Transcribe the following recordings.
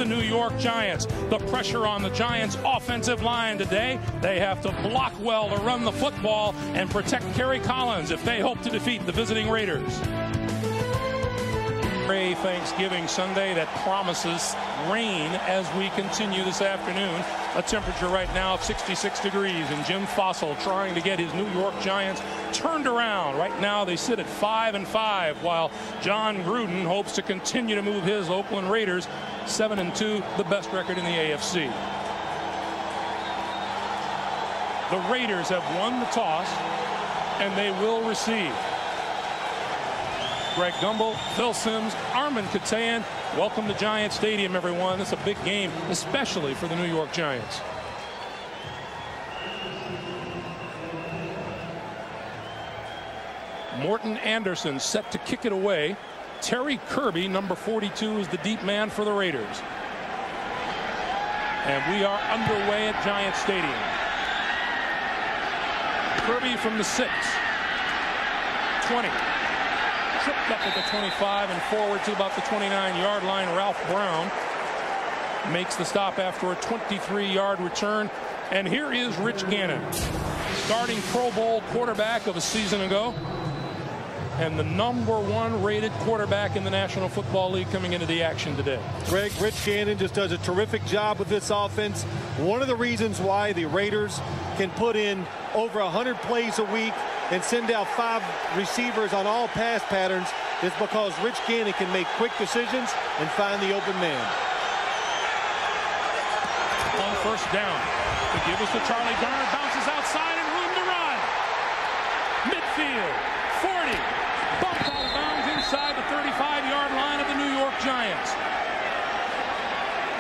the New York Giants. The pressure on the Giants' offensive line today. They have to block well to run the football and protect Kerry Collins if they hope to defeat the visiting Raiders. Thanksgiving Sunday that promises rain as we continue this afternoon. A temperature right now of 66 degrees, and Jim Fossil trying to get his New York Giants turned around. Right now they sit at 5-5, while John Gruden hopes to continue to move his Oakland Raiders 7-2, the best record in the AFC. The Raiders have won the toss, and they will receive. Greg Gumbel, Phil Simms, Armin Katayan. Welcome to Giant Stadium, everyone. It's a big game, especially for the New York Giants. Morton Anderson set to kick it away. Terry Kirby, number 42, is the deep man for the Raiders. And we are underway at Giant Stadium. Kirby from the 6. 20. Tripped up at the 25 and forward to about the 29-yard line. Ralph Brown makes the stop after a 23-yard return. And here is Rich Gannon, starting Pro Bowl quarterback of a season ago, and the #1 rated quarterback in the National Football League coming into the action today. Greg, Rich Gannon just does a terrific job with this offense. One of the reasons why the Raiders can put in over 100 plays a week and send out 5 receivers on all pass patterns is because Rich Gannon can make quick decisions and find the open man. On first down, the give us to Charlie Garner, bounces outside and room to run. Midfield, 40, bumped out of bounds inside the 35-yard line of the New York Giants.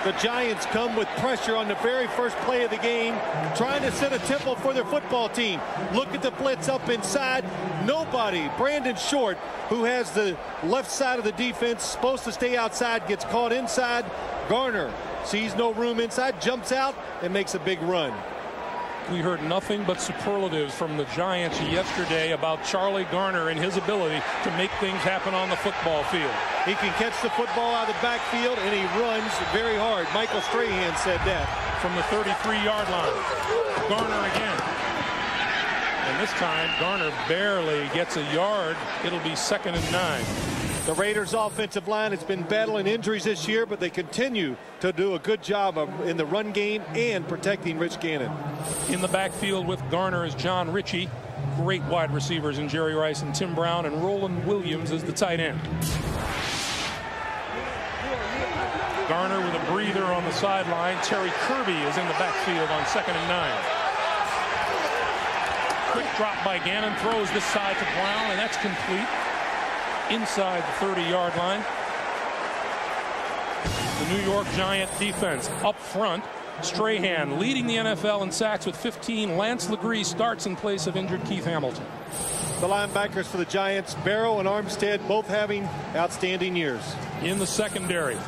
The Giants come with pressure on the very first play of the game, trying to set a tempo for their football team. Look at the blitz up inside. Nobody, Brandon Short, who has the left side of the defense, supposed to stay outside, gets caught inside. Garner sees no room inside, jumps out, and makes a big run. We heard nothing but superlatives from the Giants yesterday about Charlie Garner and his ability to make things happen on the football field. He can catch the football out of the backfield, and he runs very hard. Michael Strahan said that. From the 33-yard line. Garner again. And this time, Garner barely gets a yard. It'll be 2nd and 9. The Raiders' offensive line has been battling injuries this year, but they continue to do a good job in the run game and protecting Rich Gannon. In the backfield with Garner is John Ritchie. Great wide receivers in Jerry Rice and Tim Brown, and Roland Williams is the tight end. Garner with a breather on the sideline. Terry Kirby is in the backfield on 2nd and 9. Quick drop by Gannon, throws this side to Brown, and that's complete. Inside the 30-yard line. The New York Giant defense up front. Strahan leading the NFL in sacks with 15. Lance Legree starts in place of injured Keith Hamilton. The linebackers for the Giants, Barrow and Armstead, both having outstanding years. In the secondary,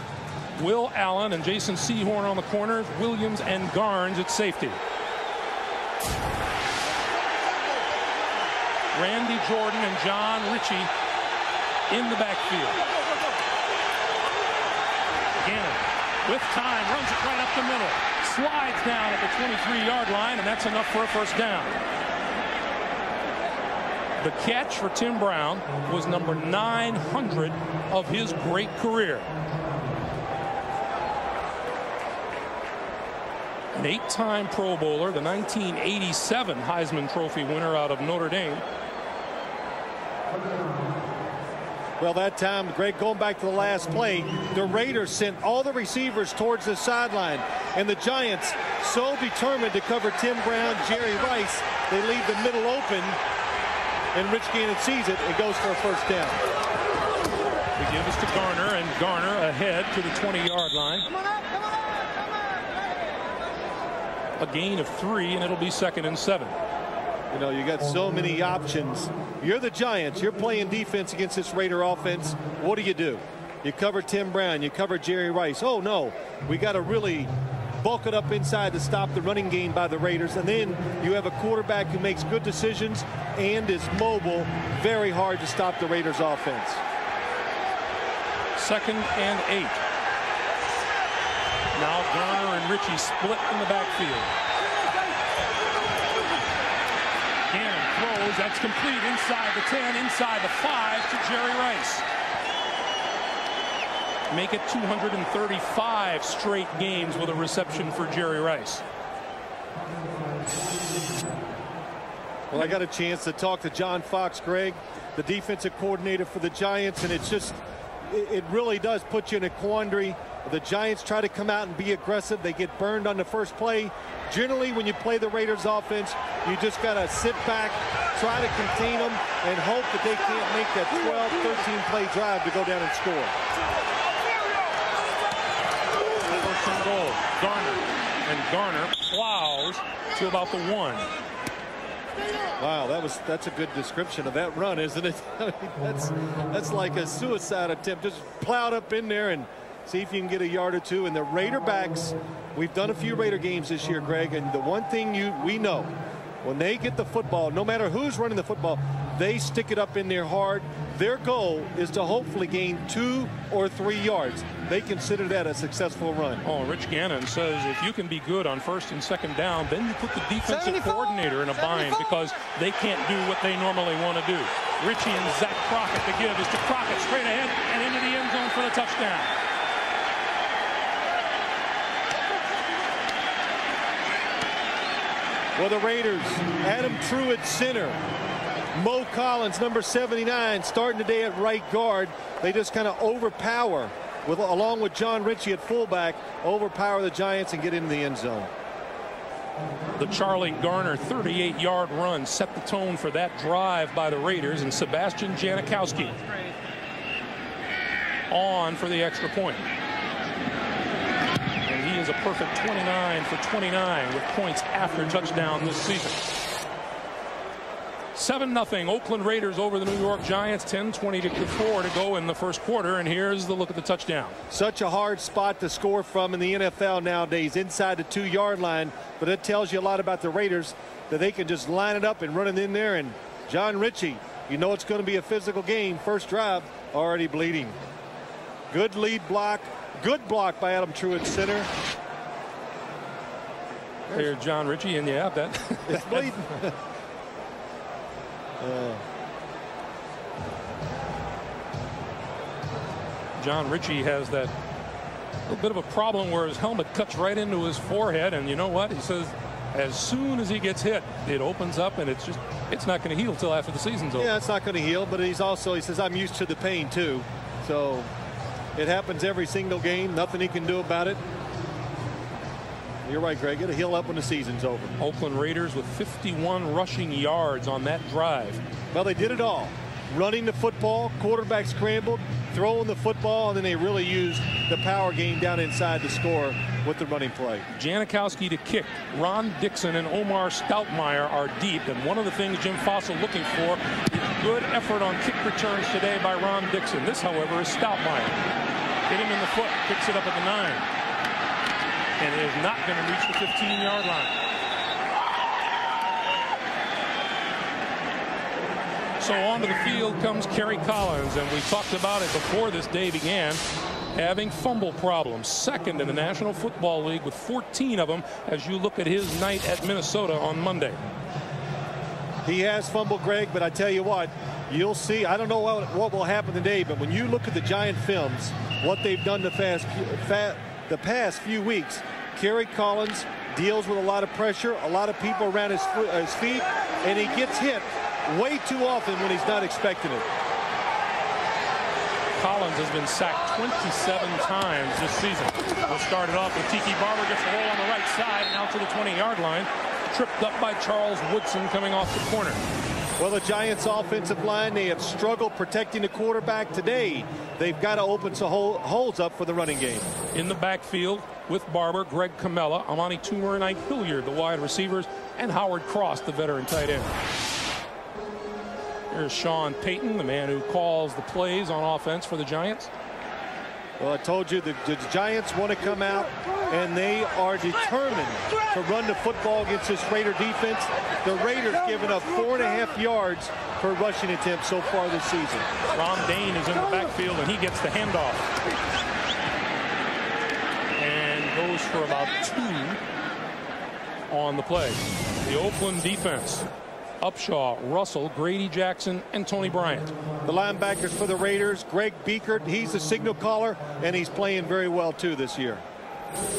Will Allen and Jason Sehorn on the corners, Williams and Garnes at safety. Randy Jordan and John Ritchie in the backfield. Gannon with time, runs it right up the middle, slides down at the 23-yard line, and that's enough for a first down. The catch for Tim Brown was number 900 of his great career. An 8-time Pro Bowler, the 1987 Heisman Trophy winner out of Notre Dame. Well, that time, Greg, going back to the last play, the Raiders sent all the receivers towards the sideline, and the Giants, so determined to cover Tim Brown, Jerry Rice, they leave the middle open, and Rich Gannon sees it and goes for a first down. They give us to Garner, and Garner ahead to the 20-yard line. A gain of 3, and it'll be 2nd and 7. You know, you got so many options. You're the Giants. You're playing defense against this Raider offense. What do? You cover Tim Brown. You cover Jerry Rice. Oh, no. We got to really bulk it up inside to stop the running game by the Raiders. And then you have a quarterback who makes good decisions and is mobile. Very hard to stop the Raiders offense. 2nd and 8. Now Garner and Ritchie split in the backfield. Gannon throws. That's complete inside the 10, inside the 5 to Jerry Rice. Make it 235 straight games with a reception for Jerry Rice. Well, I got a chance to talk to John Fox, Greg, the defensive coordinator for the Giants, and it's just, it really does put you in a quandary. The Giants try to come out and be aggressive. They get burned on the first play. Generally, when you play the Raiders offense, you just got to sit back, try to contain them, and hope that they can't make that 12, 13-play drive to go down and score. First and goal, Garner. And Garner plows to about the 1. Wow, that's a good description of that run, isn't it? I mean, that's like a suicide attempt. Just plowed up in there and see if you can get a yard or two. And the Raider backs, we've done a few Raider games this year, Greg, and the one thing we know, when they get the football, no matter who's running the football, they stick it up in there hard. Their goal is to hopefully gain 2 or 3 yards. They consider that a successful run. Oh, Rich Gannon says if you can be good on 1st and 2nd down, then you put the defensive coordinator in a bind because they can't do what they normally want to do. Ritchie and Zach Crockett, the give is to Crockett straight ahead and into the end zone for the touchdown. Well, the Raiders, Adam Truitt center. Mo Collins, number 79, starting today at right guard. They just kind of overpower, along with John Ritchie at fullback, overpower the Giants and get into the end zone. The Charlie Garner 38-yard run set the tone for that drive by the Raiders, and Sebastian Janikowski on for the extra point. And he is a perfect 29 for 29 with points after touchdown this season. 7-0 Oakland Raiders over the New York Giants. 10:20 to go in the first quarter, and here's the look at the touchdown. Such a hard spot to score from in the NFL nowadays, inside the 2-yard line, but it tells you a lot about the Raiders, that they can just line it up and run it in there. And John Ritchie, you know it's going to be a physical game. First drive already bleeding. Good lead block, good block by Adam Truitt center. There's John Ritchie, and yeah, that it's bleeding. John Ritchie has that little bit of a problem where his helmet cuts right into his forehead, and you know what he says, as soon as he gets hit, it opens up, and it's not going to heal till after the season's over. Yeah, it's not going to heal, but he says I'm used to the pain too, so it happens every single game. Nothing he can do about it. You're right, Greg. It'll heal up when the season's over. Oakland Raiders with 51 rushing yards on that drive. Well, they did it all. Running the football, quarterback scrambled, throwing the football, and then they really used the power game down inside to score with the running play. Janikowski to kick. Ron Dixon and Omar Stoutmeyer are deep, and one of the things Jim Fossil looking for is good effort on kick returns today by Ron Dixon. This, however, is Stoutmeyer. Hit him in the foot, picks it up at the 9. And is not going to reach the 15-yard line. So onto the field comes Kerry Collins, and we talked about it before this day began, having fumble problems. Second in the National Football League with 14 of them as you look at his night at Minnesota on Monday. He has fumbled, Greg, but I tell you what, you'll see. I don't know what will happen today, but when you look at the Giant films, what they've done the past few weeks, Kerry Collins deals with a lot of pressure, a lot of people around his feet, and he gets hit way too often when he's not expecting it. Collins has been sacked 27 times this season. We'll start it off with Tiki Barber, gets the roll on the right side and out to the 20-yard line. Tripped up by Charles Woodson coming off the corner. Well, the Giants offensive line, they have struggled protecting the quarterback today. They've got to open some holes up for the running game. In the backfield with Barber, Greg Camella, Amani Toomer, and Ike Hilliard, the wide receivers, and Howard Cross, the veteran tight end. Here's Sean Payton, the man who calls the plays on offense for the Giants. Well, I told you the Giants want to come out, and they are determined to run the football against this Raider defense. The Raiders giving up 4.5 yards per rushing attempt so far this season. Ron Dane is in the backfield, and he gets the handoff. And goes for about 2 on the play. The Oakland defense: Upshaw, Russell, Grady Jackson, and Tony Bryant. The linebackers for the Raiders: Greg Biekert, he's the signal caller, and he's playing very well too this year.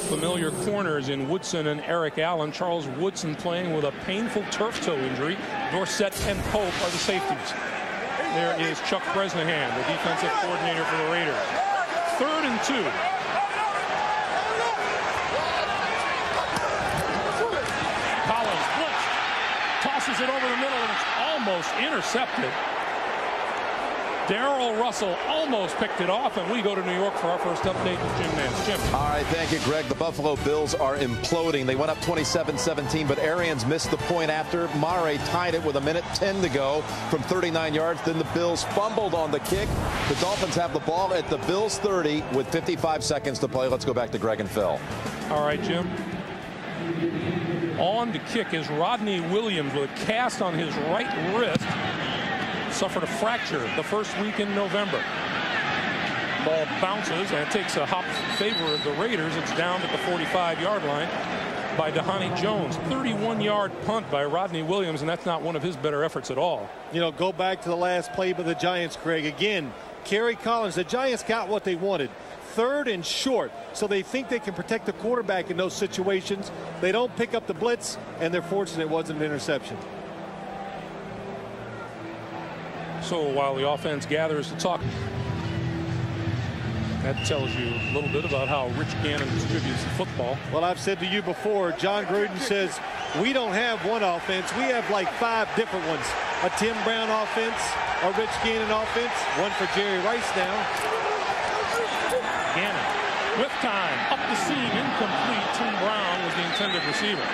Familiar corners in Woodson and Eric Allen. Charles Woodson playing with a painful turf toe injury. Dorsett and Pope are the safeties. There is Chuck Bresnahan, the defensive coordinator for the Raiders. 3rd and 2. Collins blitzed, tosses it over the middle, and it's almost intercepted. Darrell Russell almost picked it off, and we go to New York for our first update with Jim Nance. Jim. All right, thank you, Greg. The Buffalo Bills are imploding. They went up 27-17, but Arians missed the point after. Mare tied it with 1:10 to go from 39 yards. Then the Bills fumbled on the kick. The Dolphins have the ball at the Bills' 30 with 55 seconds to play. Let's go back to Greg and Phil. All right, Jim. On to kick is Rodney Williams with a cast on his right wrist. Suffered a fracture the first week in November. Ball bounces, and it takes a hop in favor of the Raiders. It's down at the 45-yard line by Dhani Jones. 31-yard punt by Rodney Williams, and that's not one of his better efforts at all. You know, go back to the last play by the Giants, Craig. Again, Kerry Collins, the Giants got what they wanted. 3rd and short, so they think they can protect the quarterback in those situations. They don't pick up the blitz, and they're fortunate it wasn't an interception. So while the offense gathers to talk, that tells you a little bit about how Rich Gannon distributes the football. Well, I've said to you before, John Gruden says we don't have one offense. We have like 5 different ones. A Tim Brown offense, a Rich Gannon offense, one for Jerry Rice now. Gannon with time, up the seam, incomplete. Tim Brown was the intended receiver.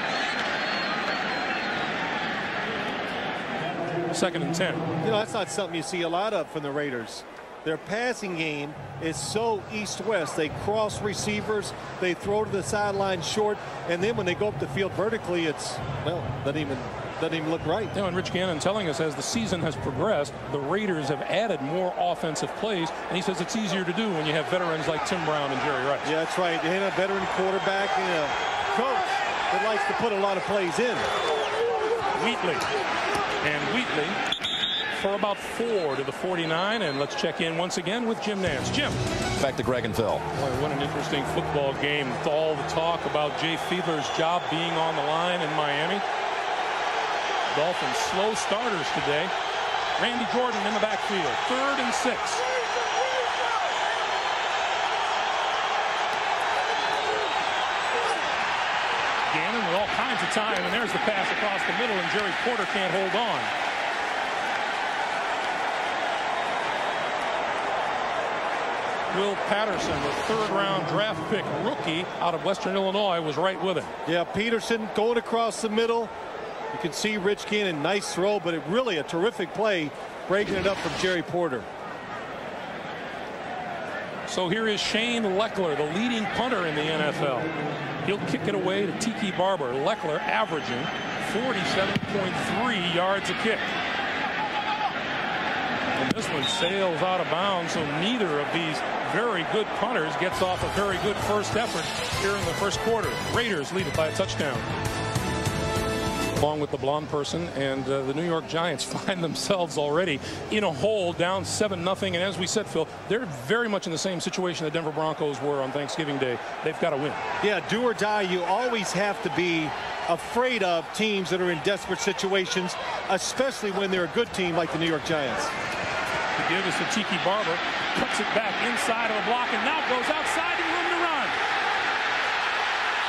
2nd and 10. You know, that's not something you see a lot of from the Raiders. Their passing game is so east-west. They cross receivers, they throw to the sideline short, and then when they go up the field vertically, it's, well, doesn't even look right. You know, and Rich Gannon telling us as the season has progressed, the Raiders have added more offensive plays, and he says it's easier to do when you have veterans like Tim Brown and Jerry Rice. Yeah, that's right. And a veteran quarterback and a coach that likes to put a lot of plays in. Wheatley. And Wheatley for about 4 to the 49. And let's check in once again with Jim Nance. Jim. Back to Greg and Phil. Boy, what an interesting football game with all the talk about Jay Fiedler's job being on the line in Miami. Dolphins slow starters today. Randy Jordan in the backfield. 3rd and 6. Gannon with all kinds of time, and there's the pass across the middle, and Jerry Porter can't hold on. Will Patterson, the 3rd-round draft pick rookie out of Western Illinois, was right with him. Yeah, Peterson going across the middle. You can see Rich Gannon, nice throw, but it really a terrific play, breaking it up from Jerry Porter. So here is Shane Leckler, the leading punter in the NFL. He'll kick it away to Tiki Barber. Leckler averaging 47.3 yards a kick. And this one sails out of bounds, so neither of these very good punters gets off a very good first effort here in the first quarter. Raiders lead it by a touchdown. Along with the blonde person, and the New York Giants find themselves already in a hole, down 7-0. And as we said, Phil, they're very much in the same situation the Denver Broncos were on Thanksgiving Day. They've got to win. Yeah, do or die. You always have to be afraid of teams that are in desperate situations, especially when they're a good team like the New York Giants. To give us to Tiki Barber, cuts it back inside of the block, and now goes outside and room to run.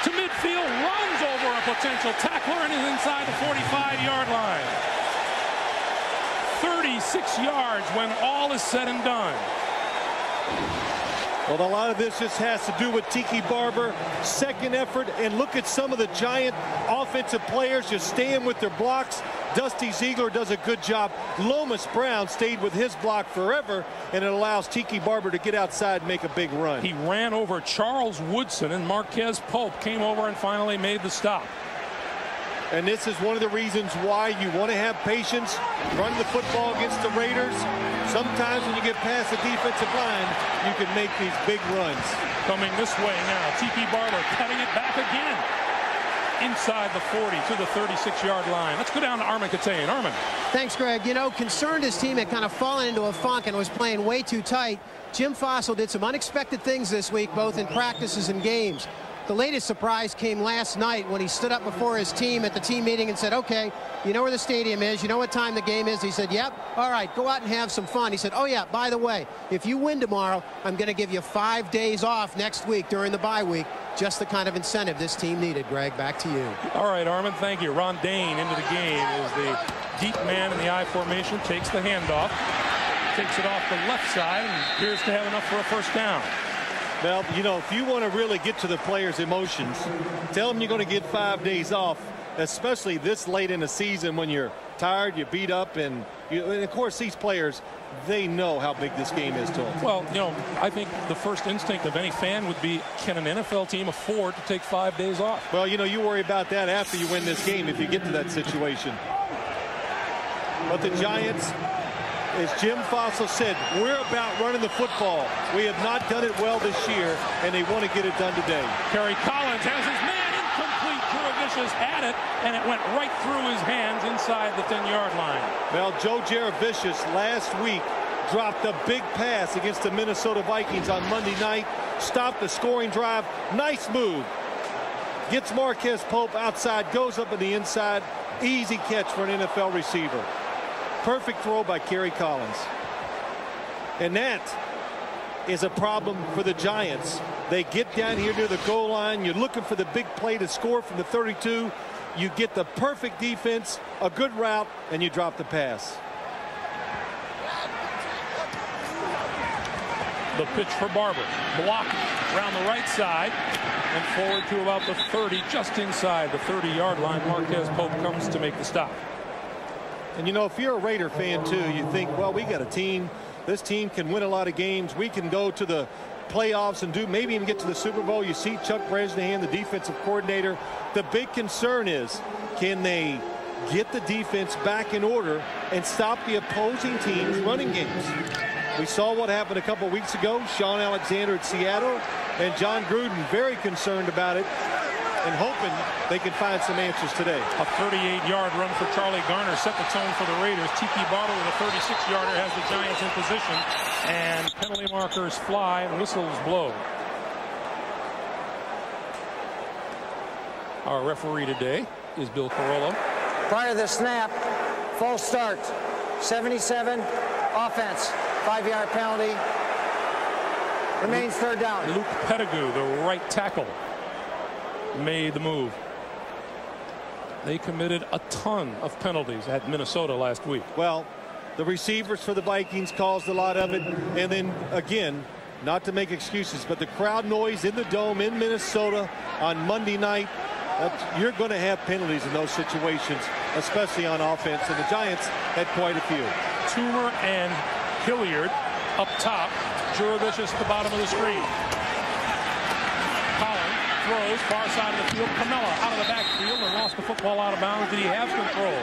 To midfield, runs over a potential tackler, and is inside the 45-yard line. 36 yards when all is said and done. Well, a lot of this just has to do with Tiki Barber, second effort, and look at some of the Giant offensive players just staying with their blocks. Dusty Ziegler does a good job. Lomas Brown stayed with his block forever, and it allows Tiki Barber to get outside and make a big run. He ran over Charles Woodson, and Marquez Pope came over and finally made the stop. And this is one of the reasons why you want to have patience, run the football against the Raiders. Sometimes when you get past the defensive line, you can make these big runs. Coming this way now, Tiki Barber cutting it back again. Inside the 40 to the 36-yard line. Let's go down to Armin Katane. Armin. Thanks, Greg. You know, concerned his team had kind of fallen into a funk and was playing way too tight. Jim Fossil did some unexpected things this week, both in practices and games. The latest surprise came last night when he stood up before his team at the team meeting and said, okay, you know where the stadium is, you know what time the game is. He said, yep, all right, go out and have some fun. He said, oh yeah, by the way, if you win tomorrow, I'm going to give you 5 days off next week during the bye week. Just the kind of incentive this team needed. Greg, back to you. All right, Armin, thank you. Ron Dane into the game as the deep man in the I formation takes the handoff, takes it off the left side, and appears to have enough for a first down. Well, you know, if you want to really get to the players' emotions, tell them you're going to get 5 days off, especially this late in the season when you're tired, you're beat up, and of course these players, they know how big this game is to them. Well, you know, I think the first instinct of any fan would be, can an NFL team afford to take 5 days off? Well, you know, you worry about that after you win this game if you get to that situation. But the Giants, as Jim Fossil said, we're about running the football. We have not done it well this year, and they want to get it done today. Kerry Collins has his man incomplete. Juravicius had it, and it went right through his hands inside the 10-yard line. Well, Joe Juravicius last week dropped a big pass against the Minnesota Vikings on Monday night, stopped the scoring drive. Nice move. Gets Marquez Pope outside, goes up in the inside. Easy catch for an NFL receiver. Perfect throw by Kerry Collins. And that is a problem for the Giants. They get down here near the goal line. You're looking for the big play to score from the 32. You get the perfect defense, a good route, and you drop the pass. The pitch for Barber. Blocked around the right side and forward to about the 30, just inside the 30-yard line. Marquez Pope comes to make the stop. And you know, if you're a Raider fan too, you think, well, we got a team. This team can win a lot of games. We can go to the playoffs and maybe even get to the Super Bowl. You see Chuck Bresnahan, the defensive coordinator. The big concern is, can they get the defense back in order and stop the opposing team's running games? We saw what happened a couple weeks ago. Sean Alexander at Seattle, and John Gruden very concerned about it and hoping they can find some answers today. A 38-yard run for Charlie Garner set the tone for the Raiders. Tiki Barber with a 36-yarder has the Giants in position, and penalty markers fly and whistles blow. Our referee today is Bill Carollo. Prior to the snap, false start, 77, offense, 5-yard penalty, remains third down. Luke Pettigrew, the right tackle, made the move. They committed a ton of penalties at Minnesota last week. Well, the receivers for the Vikings caused a lot of it, and then again, not to make excuses, but the crowd noise in the dome in Minnesota on Monday night, you're going to have penalties in those situations, especially on offense, and the Giants had quite a few. Toomer and Hilliard up top, Juravicius at the bottom of the screen. Collins throws far side of the field. Camella out of the backfield and lost the football out of bounds. Did he have control?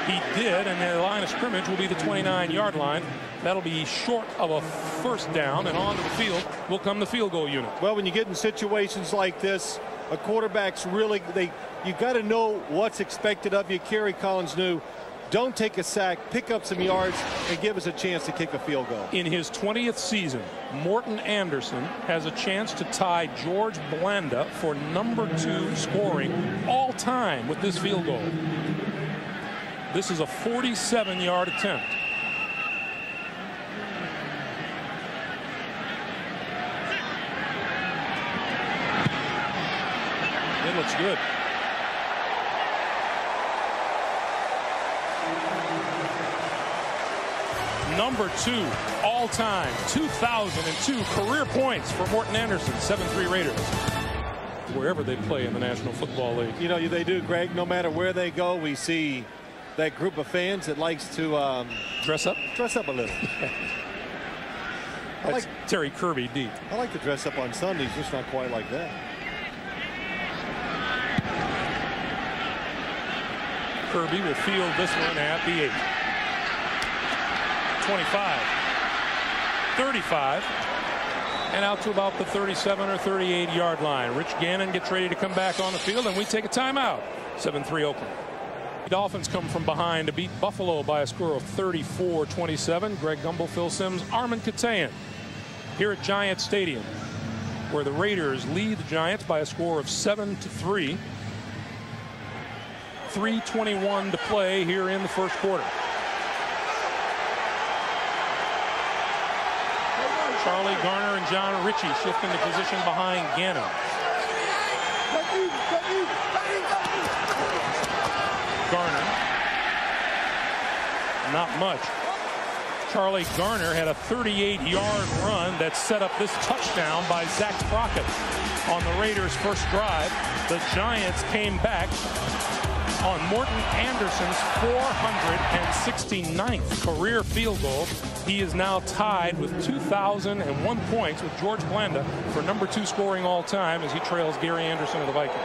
He did, and the line of scrimmage will be the 29-yard line. That'll be short of a first down, and onto the field will come the field goal unit. Well, when you get in situations like this, a quarterback's really, you got to know what's expected of you. Kerry Collins knew, don't take a sack, pick up some yards, and give us a chance to kick a field goal. In his 20th season, Morton Anderson has a chance to tie George Blanda for #2 scoring all time with this field goal. This is a 47-yard attempt. It looks good. #2 all time, 2002 career points for Morton Anderson. 7-3 Raiders. Wherever they play in the National Football League. You know, they do, Greg. No matter where they go, we see that group of fans that likes to dress up a little. I like Terry Kirby deep. I like to dress up on Sundays, just not quite like that. Kirby will field this one at the 8. 25, 35, and out to about the 37 or 38 yard line. Rich Gannon gets ready to come back on the field, and we take a timeout. 7-3 Oakland. The Dolphins come from behind to beat Buffalo by a score of 34-27. Greg Gumbel, Phil Simms, Armin Katayan here at Giants Stadium, where the Raiders lead the Giants by a score of 7-3. 3:21 to play here in the first quarter. Charlie Garner and John Ritchie shift into position behind Gannon. Garner, not much. Charlie Garner had a 38-yard run that set up this touchdown by Zach Crockett on the Raiders' first drive. The Giants came back on Morton Anderson's 469th career field goal. He is now tied with 2,001 points with George Blanda for #2 scoring all time as he trails Gary Anderson of the Vikings.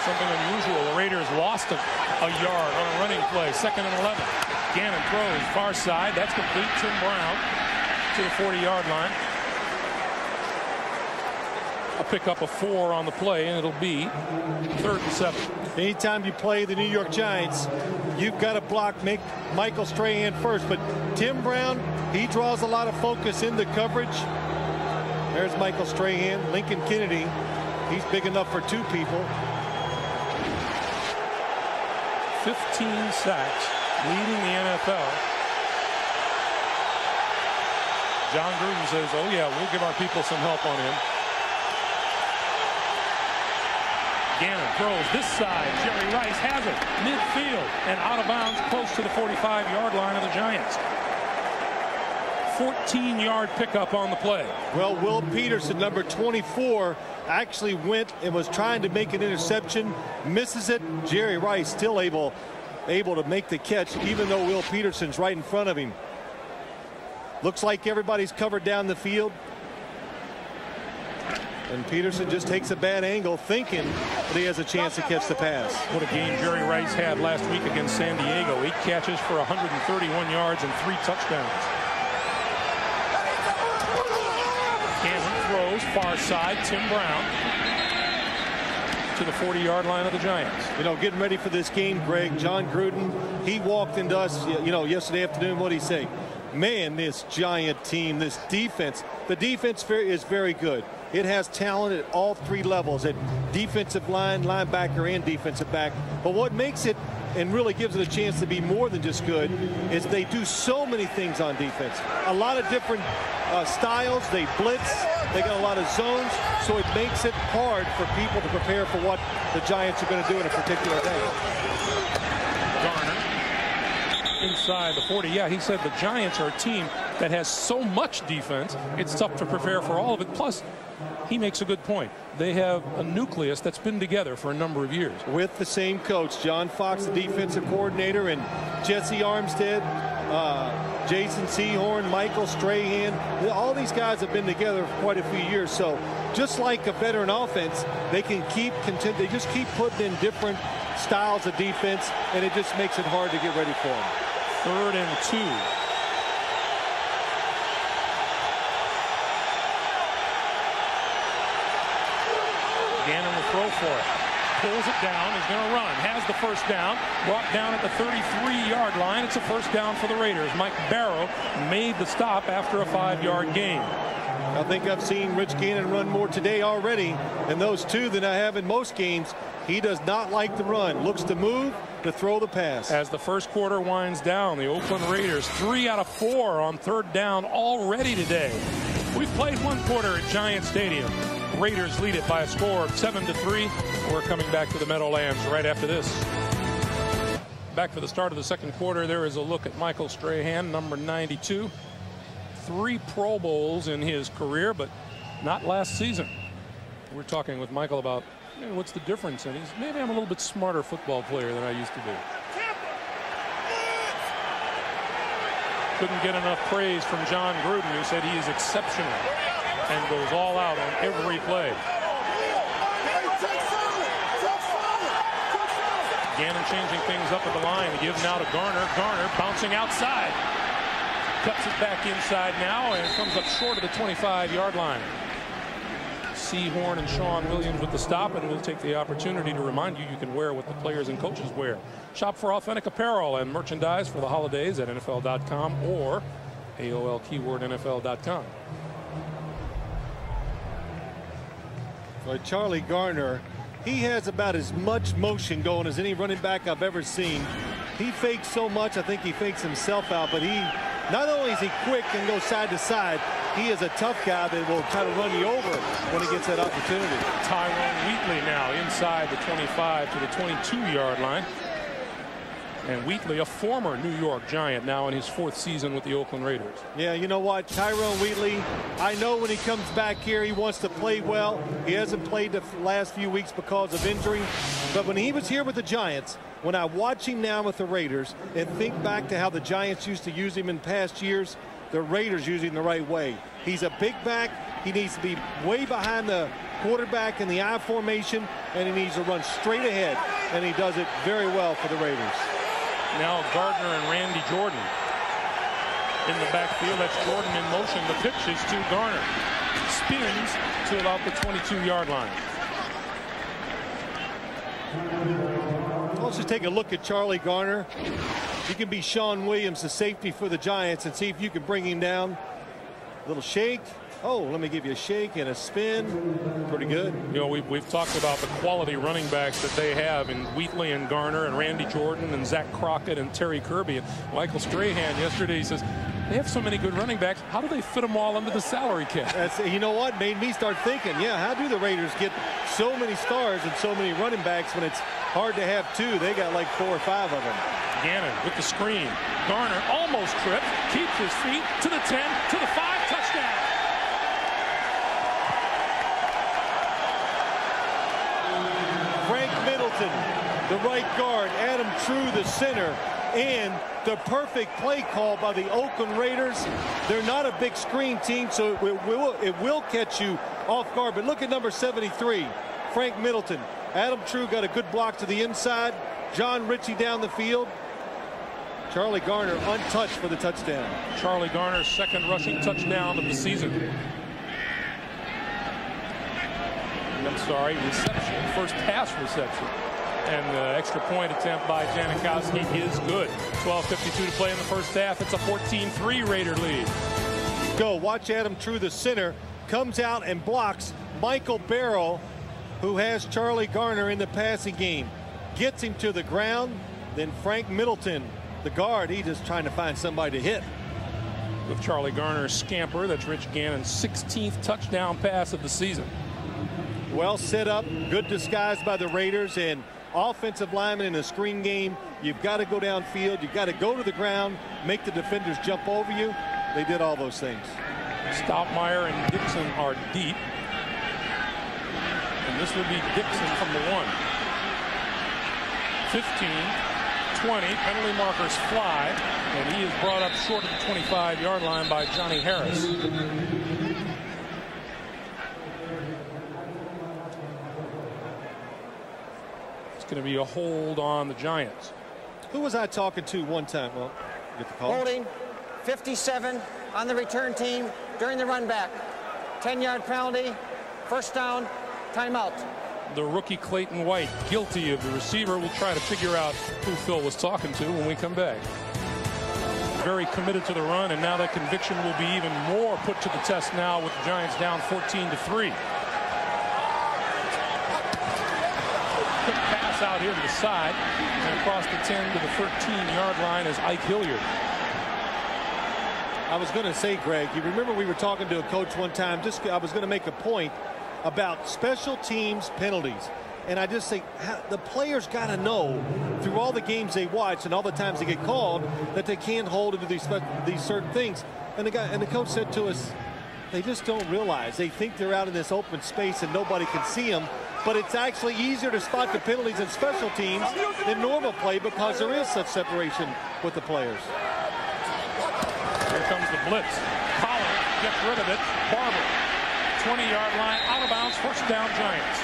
Something unusual. The Raiders lost a yard on a running play. 2nd and 11. Gannon throws far side. That's complete. Tim Brown to the 40-yard line. A pickup of 4 on the play, and it'll be 3rd and 7. Anytime you play the New York Giants, you've got to block Michael Strahan first. But Tim Brown, he draws a lot of focus in the coverage. There's Michael Strahan. Lincoln Kennedy, he's big enough for 2 people. 15 sacks, leading the NFL. John Gruden says, oh yeah, we'll give our people some help on him. Gannon throws this side. Jerry Rice has it. Midfield and out of bounds close to the 45-yard line of the Giants. 14-yard pickup on the play. Well, Will Peterson, number 24, actually went and was trying to make an interception. Misses it. Jerry Rice still able to make the catch, even though Will Peterson's right in front of him. Looks like everybody's covered down the field. And Peterson just takes a bad angle, thinking that he has a chance to catch the pass. What a game Jerry Rice had last week against San Diego. 8 catches for 131 yards and 3 touchdowns. Gannon throws far side. Tim Brown to the 40-yard line of the Giants. You know, getting ready for this game, Greg, John Gruden, he walked into us, yesterday afternoon. What did he say? Man, this Giant team, this defense, the defense is very good. It has talent at all 3 levels, at defensive line, linebacker, and defensive back. But what makes it and really gives it a chance to be more than just good is they do so many things on defense. A lot of different styles. They blitz. They got a lot of zones. So it makes it hard for people to prepare for what the Giants are going to do in a particular day. Garner inside the 40. Yeah, he said the Giants are a team that has so much defense, it's tough to prepare for all of it. Plus, he makes a good point. They have a nucleus that's been together for a number of years. With the same coach, John Fox, the defensive coordinator, and Jesse Armstead, Jason Sehorn, Michael Strahan. All these guys have been together for quite a few years. So just like a veteran offense, they can they just keep putting in different styles of defense, and it just makes it hard to get ready for them. 3rd and 2. Gannon will throw for it. Pulls it down. He's going to run. Has the first down. Brought down at the 33-yard line. It's a first down for the Raiders. Mike Barrow made the stop after a 5-yard gain. I think I've seen Rich Gannon run more today already in those 2 than I have in most games. He does not like the run. Looks to move, to throw the pass. As the first quarter winds down, the Oakland Raiders 3 out of 4 on 3rd down already today. We've played 1 quarter at Giant Stadium. Raiders lead it by a score of 7-3. We're coming back to the Meadowlands right after this. Back for the start of the second quarter, there is a look at Michael Strahan, number 92. 3 Pro Bowls in his career, but not last season. We're talking with Michael about what's the difference, and maybe I'm a little bit smarter football player than I used to be. Couldn't get enough praise from John Gruden, who said he is exceptional and goes all out on every play. Gannon changing things up at the line. To give now to Garner. Garner bouncing outside. Cuts it back inside now and comes up short of the 25-yard line. Seahorn and Sean Williams with the stop, and we'll take the opportunity to remind you can wear what the players and coaches wear. Shop for authentic apparel and merchandise for the holidays at NFL.com or AOL keyword NFL.com. Well, Charlie Garner, he has about as much motion going as any running back I've ever seen. He fakes so much, I think he fakes himself out, but he not only is he quick and goes side to side, he is a tough guy that will try to run you over when he gets that opportunity. Tyrone Wheatley now inside the 25 to the 22-yard line. And Wheatley, a former New York Giant, now in his 4th season with the Oakland Raiders. Yeah, you know what? Tyrone Wheatley, I know when he comes back here, he wants to play well. He hasn't played the last few weeks because of injury. But when he was here with the Giants, when I watch him now with the Raiders and think back to how the Giants used to use him in past years, the Raiders use him the right way. He's a big back. He needs to be way behind the quarterback in the I formation, and he needs to run straight ahead, and he does it very well for the Raiders. Now Gardner and Randy Jordan in the backfield. That's Jordan in motion. The pitch is to Garner. Spins to about the 22-yard line. Let's just take a look at Charlie Garner. You can be Sean Williams, the safety for the Giants, and see if you can bring him down. A little shake. Oh, let me give you a shake and a spin. Pretty good. You know, we've talked about the quality running backs that they have in Wheatley and Garner and Randy Jordan and Zach Crockett and Terry Kirby. And Michael Strahan yesterday, he says, they have so many good running backs. How do they fit them all under the salary cap? That's, you know what, made me start thinking, yeah, how do the Raiders get so many stars and so many running backs when it's hard to have 2? They got like 4 or 5 of them. Gannon with the screen. Garner almost tripped, keeps his feet to the 10, to the 5, touchdown. Frank Middleton, the right guard, Adam True, the center, and the perfect play call by the Oakland Raiders. They're not a big screen team, so it will catch you off guard. But look at number 73, Frank Middleton. Adam True got a good block to the inside. John Ritchie down the field. Charlie Garner untouched for the touchdown. Charlie Garner's 2nd rushing touchdown of the season. I'm sorry, reception, 1st pass reception. And the extra point attempt by Janikowski is good. 12:52 to play in the 1st half. It's a 14-3 Raider lead. Go, watch Adam True, the center, comes out and blocks Michael Barrow, who has Charlie Garner in the passing game. Gets him to the ground. Then Frank Middleton, the guard, he's just trying to find somebody to hit. With Charlie Garner's scamper, that's Rich Gannon's 16th touchdown pass of the season. Well set up, good disguise by the Raiders, and offensive linemen in a screen game, you've got to go downfield, you've got to go to the ground, make the defenders jump over you. They did all those things. Stoutmeyer and Dixon are deep. And this would be Dixon from the 1. 15, 20, penalty markers fly, and he is brought up short of the 25-yard line by Johnny Harris. Going to be a hold on the Giants. Who was I talking to one time? Well, get the call. Holding 57 on the return team during the run back. 10-yard penalty, 1st down, timeout. The rookie Clayton White guilty of the receiver. We'll try to figure out who Phil was talking to when we come back. Very committed to the run, and now that conviction will be even more put to the test now with the Giants down 14-3. Quick pass out here to the side, and across the 10 to the 13-yard line is Ike Hilliard. I was going to say, Greg, you remember we were talking to a coach one time, I was going to make a point about special teams penalties. And I just say the players got to know through all the games they watch and all the times they get called that they can't hold into these certain things. And the coach said to us, they just don't realize. They think they're out in this open space and nobody can see them. But it's actually easier to spot the penalties in special teams than normal play because there is such separation with the players. Here comes the blitz. Pollard gets rid of it. Barber, 20-yard line, out of bounds, 1st down Giants.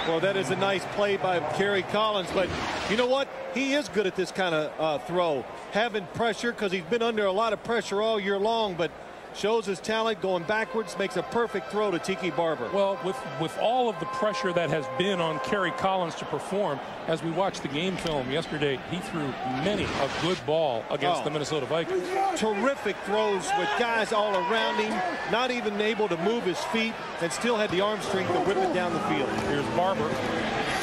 Well, that is a nice play by Kerry Collins, but you know what? He is good at this kind of throw. Having pressure, because he's been under a lot of pressure all year long, but shows his talent going backwards, makes a perfect throw to Tiki Barber. Well, with all of the pressure that has been on Kerry Collins to perform, as we watched the game film yesterday, he threw many a good ball against the Minnesota Vikings. Terrific throws with guys all around him, not even able to move his feet, and still had the arm strength to whip it down the field. Here's Barber.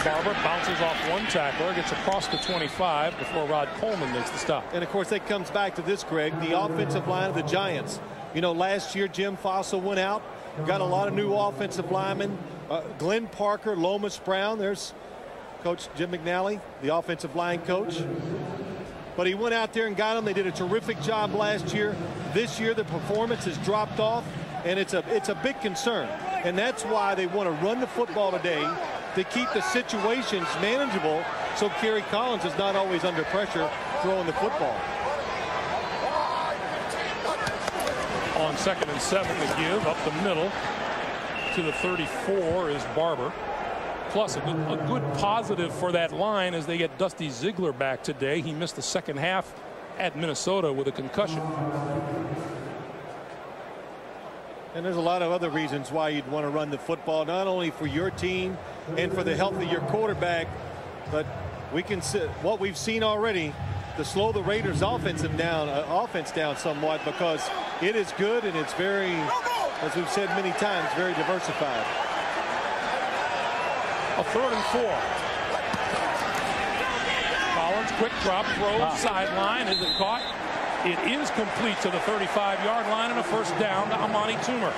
Barber bounces off one tackler, gets across the 25 before Rod Coleman makes the stop. And of course, that comes back to this, Greg, the offensive line of the Giants. You know, last year Jim Fossil went out, got a lot of new offensive linemen. Glenn Parker, Lomas Brown. There's Coach Jim McNally, the offensive line coach. But he went out there and got them. They did a terrific job last year. This year the performance has dropped off, and it's a big concern. And that's why they want to run the football today to keep the situations manageable, so Kerry Collins is not always under pressure throwing the football. On 2nd and 7, the give up the middle to the 34 is Barber. Plus a good positive for that line as they get Dusty Ziegler back today. He missed the second half at Minnesota with a concussion. And there's a lot of other reasons why you'd want to run the football, not only for your team and for the health of your quarterback, but we can see what we've seen already to slow the Raiders offense down somewhat, because it is good and it's very, as we've said many times, very diversified. A 3rd and 4. Collins, quick drop, throws, sideline. Is it caught? It is complete to the 35-yard line, and a first down to Amani Toomer.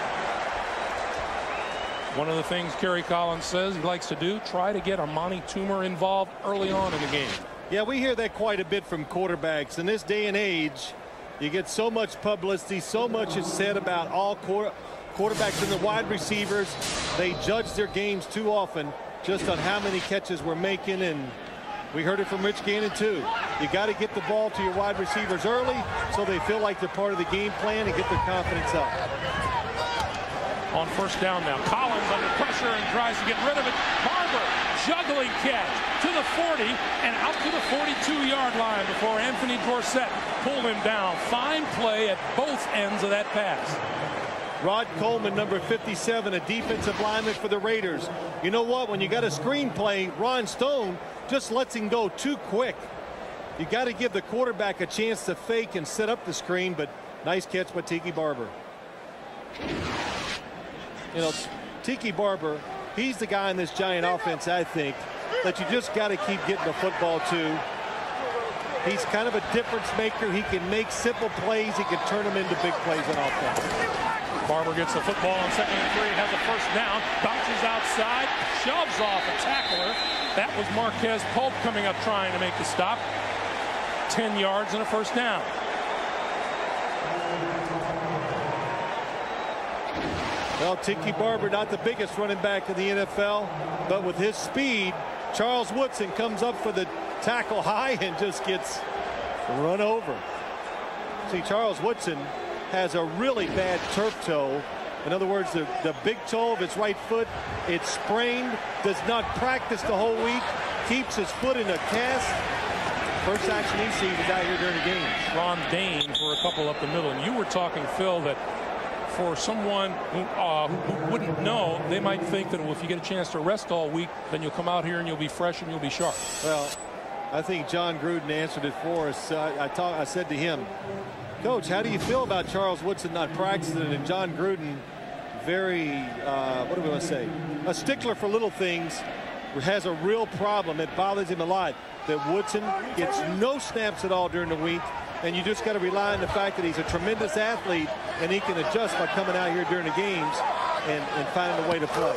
One of the things Kerry Collins says he likes to do, try to get Amani Toomer involved early on in the game. Yeah, we hear that quite a bit from quarterbacks. In this day and age, you get so much publicity, so much is said about all quarterbacks and the wide receivers. They judge their games too often just on how many catches we're making, and we heard it from Rich Gannon too. You got to get the ball to your wide receivers early so they feel like they're part of the game plan and get their confidence up. On first down now, Collins under pressure and tries to get rid of it. Barber, juggling catch to the 40 and out to the 42-yard line before Anthony Dorsett pulled him down. Fine play at both ends of that pass. Rod Coleman, number 57, a defensive lineman for the Raiders. You know what? When you got a screen play, Ron Stone just lets him go too quick. You got to give the quarterback a chance to fake and set up the screen, but nice catch by Tiki Barber. You know, Tiki Barber, he's the guy in this Giant offense, I think, that you just got to keep getting the football to. He's kind of a difference maker. He can make simple plays. He can turn them into big plays on offense. Barber gets the football on 2nd and 3, has a first down, bounces outside, shoves off a tackler. That was Marquez Pope coming up trying to make the stop. 10 yards and a first down. Well, Tiki Barber, not the biggest running back in the NFL, but with his speed, Charles Woodson comes up for the tackle high and just gets run over. See, Charles Woodson has a really bad turf toe. In other words, the big toe of his right foot, it's sprained, does not practice the whole week, keeps his foot in a cast. First action he sees is out here during the game. Ron Dane for a couple up the middle. And you were talking, Phil, that for someone who wouldn't know, they might think that, well, if you get a chance to rest all week, then you'll come out here and you'll be fresh and you'll be sharp. Well, I think John Gruden answered it for us. I said to him, Coach, how do you feel about Charles Woodson not practicing? And John Gruden, very, what do we want to say, a stickler for little things, has a real problem. It bothers him a lot that Woodson gets no snaps at all during the week. And you just got to rely on the fact that he's a tremendous athlete and he can adjust by coming out here during the games and finding a way to play.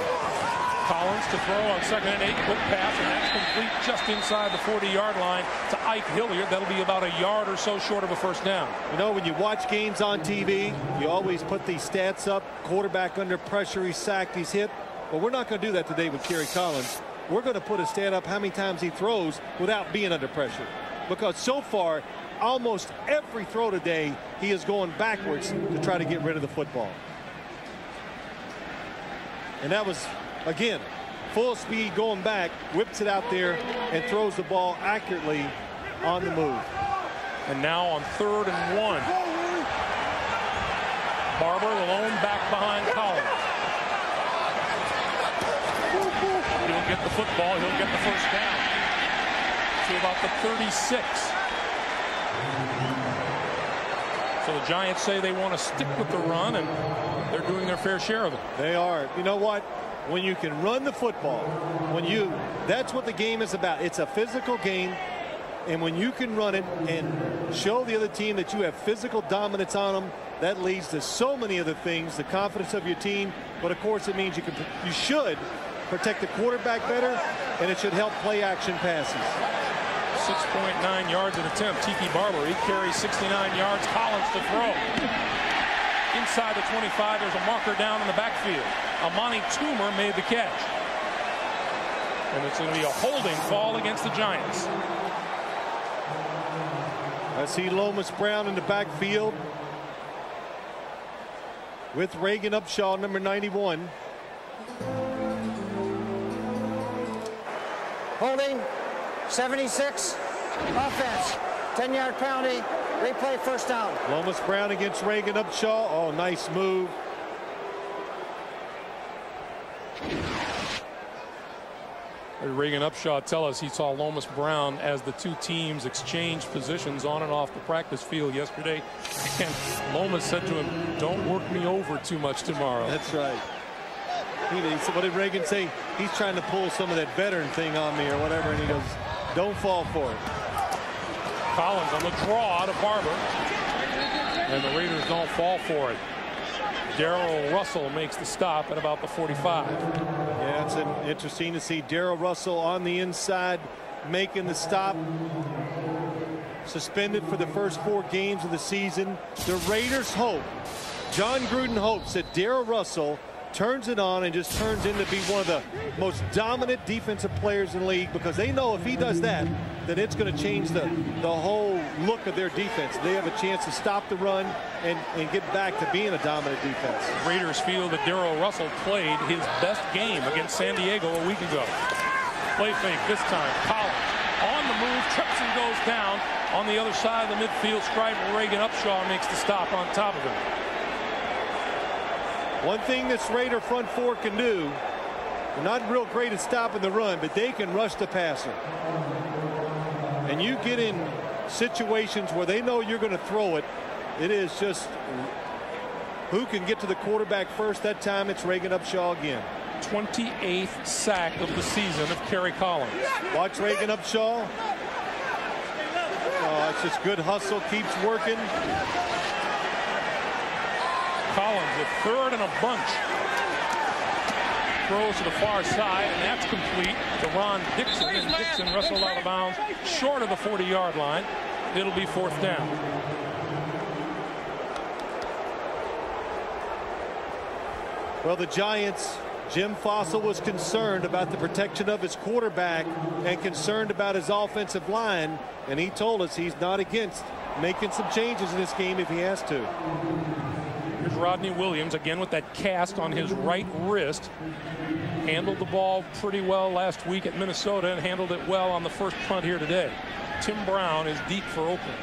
Collins to throw on 2nd and 8, quick pass, and that's complete just inside the 40-yard line to Ike Hilliard. That'll be about a yard or so short of a first down. You know, when you watch games on TV, you always put these stats up. Quarterback under pressure, he's sacked, he's hit. Well, we're not going to do that today with Kerry Collins. We're going to put a stat up how many times he throws without being under pressure. Because so far, almost every throw today, he is going backwards to try to get rid of the football. And that was, again, full speed going back, whips it out there, and throws the ball accurately on the move. And now on 3rd and 1. Barber alone back behind Collins. He'll get the football. He'll get the first down to about the 36. So the Giants say they want to stick with the run, and they're doing their fair share of it. They are. You know what? When you can run the football, that's what the game is about. It's a physical game. And when you can run it and show the other team that you have physical dominance on them, that leads to so many other things, the confidence of your team. But of course, it means you should protect the quarterback better, and it should help play action passes. 6.9 yards an attempt. Tiki Barber, he carries 69 yards. Collins to throw. Inside the 25, there's a marker down in the backfield. Amani Toomer made the catch. And it's going to be a holding call against the Giants. I see Lomas Brown in the backfield with Reagan Upshaw, number 91. Holding, 76, offense, 10-yard penalty, replay, first down. Lomas Brown against Reagan Upshaw. Oh, nice move. Reagan Upshaw tell us he saw Lomas Brown as the two teams exchanged positions on and off the practice field yesterday. And Lomas said to him, "Don't work me over too much tomorrow." That's right. What did Reagan say? He's trying to pull some of that veteran thing on me or whatever, and he goes, "Don't fall for it." Collins on the draw out of Barber. And the Raiders don't fall for it. Darrell Russell makes the stop at about the 45. Yeah, it's interesting to see Darrell Russell on the inside making the stop. Suspended for the first 4 games of the season. The Raiders hope, John Gruden hopes, that Darrell Russell turns it on and just turns into be one of the most dominant defensive players in the league, because they know if he does that, then it's going to change the whole look of their defense. They have a chance to stop the run and get back to being a dominant defense. Raiders feel that Darrell Russell played his best game against San Diego a week ago. Play fake this time. Collins on the move, trips and goes down on the other side of the midfield stripe. Reagan Upshaw makes the stop on top of him. One thing this Raider front four can do, they're not real great at stopping the run, but they can rush the passer. And you get in situations where they know you're going to throw it. It is just who can get to the quarterback first. That time it's Reagan Upshaw again. 28th sack of the season of Kerry Collins. Watch Reagan Upshaw. Oh, it's just good hustle, keeps working. Collins with 3rd and a bunch. Throws to the far side, and that's complete to Ron Dixon. And Dixon wrestled out of bounds short of the 40-yard line. It'll be 4th down. Well, the Giants, Jim Fossil was concerned about the protection of his quarterback and concerned about his offensive line, and he told us he's not against making some changes in this game if he has to. Here's Rodney Williams again with that cast on his right wrist. Handled the ball pretty well last week at Minnesota and handled it well on the first punt here today. Tim Brown is deep for Oakland.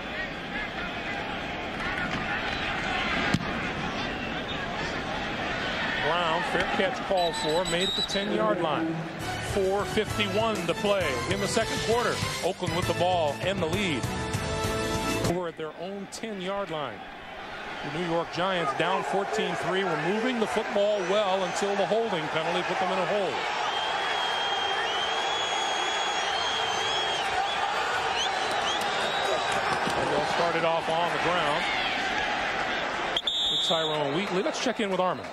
Brown, fair catch called for, made it the 10-yard line. 4:51 to play in the second quarter. Oakland with the ball and the lead. Over at their own 10-yard line. The New York Giants down 14-3. Were moving the football well until the holding penalty put them in a hole. They'll start it off on the ground with Tyrone Wheatley. Let's check in with Armin.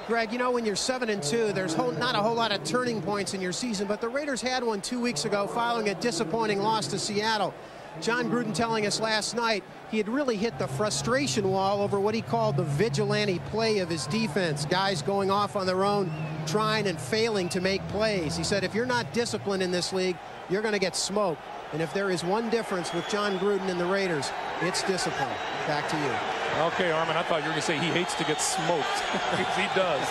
Greg, you know, when you're 7-2, there's not a whole lot of turning points in your season, but the Raiders had one 2 weeks ago following a disappointing loss to Seattle. John Gruden telling us last night he had really hit the frustration wall over what he called the vigilante play of his defense. Guys going off on their own, trying and failing to make plays. He said if you're not disciplined in this league, you're going to get smoked. And if there is one difference with John Gruden and the Raiders, it's discipline. Back to you. Okay, Armin, I thought you were going to say he hates to get smoked. He does.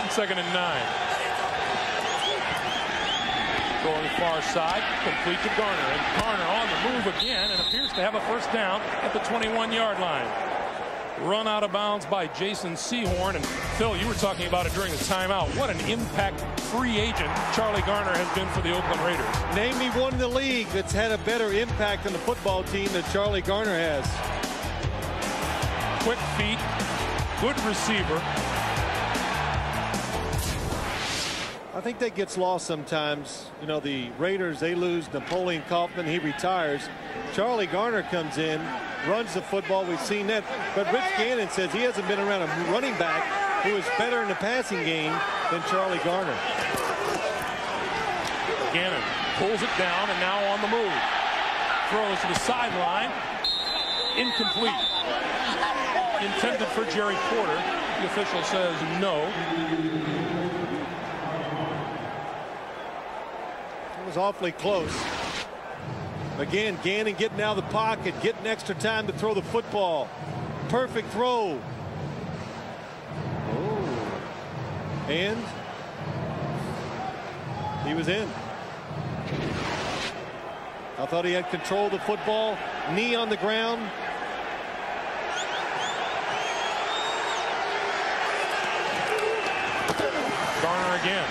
2nd and 9. Going far side, complete to Garner. And Garner on the move again and appears to have a first down at the 21-yard line. Run out of bounds by Jason Sehorn. And Phil, you were talking about it during the timeout. What an impact free agent Charlie Garner has been for the Oakland Raiders. Name me one in the league that's had a better impact on the football team than Charlie Garner has. Quick feet, good receiver. I think that gets lost sometimes. You know, the Raiders, they lose Napoleon Kaufman. He retires. Charlie Garner comes in, runs the football. We've seen that. But Rich Gannon says he hasn't been around a running back who is better in the passing game than Charlie Garner. Gannon pulls it down and now on the move. Throws to the sideline. Incomplete. Intended for Jerry Porter. The official says no. It was awfully close. Again, Gannon getting out of the pocket, getting extra time to throw the football. Perfect throw. Oh. And he was in. I thought he had control of the football. Knee on the ground. Garner again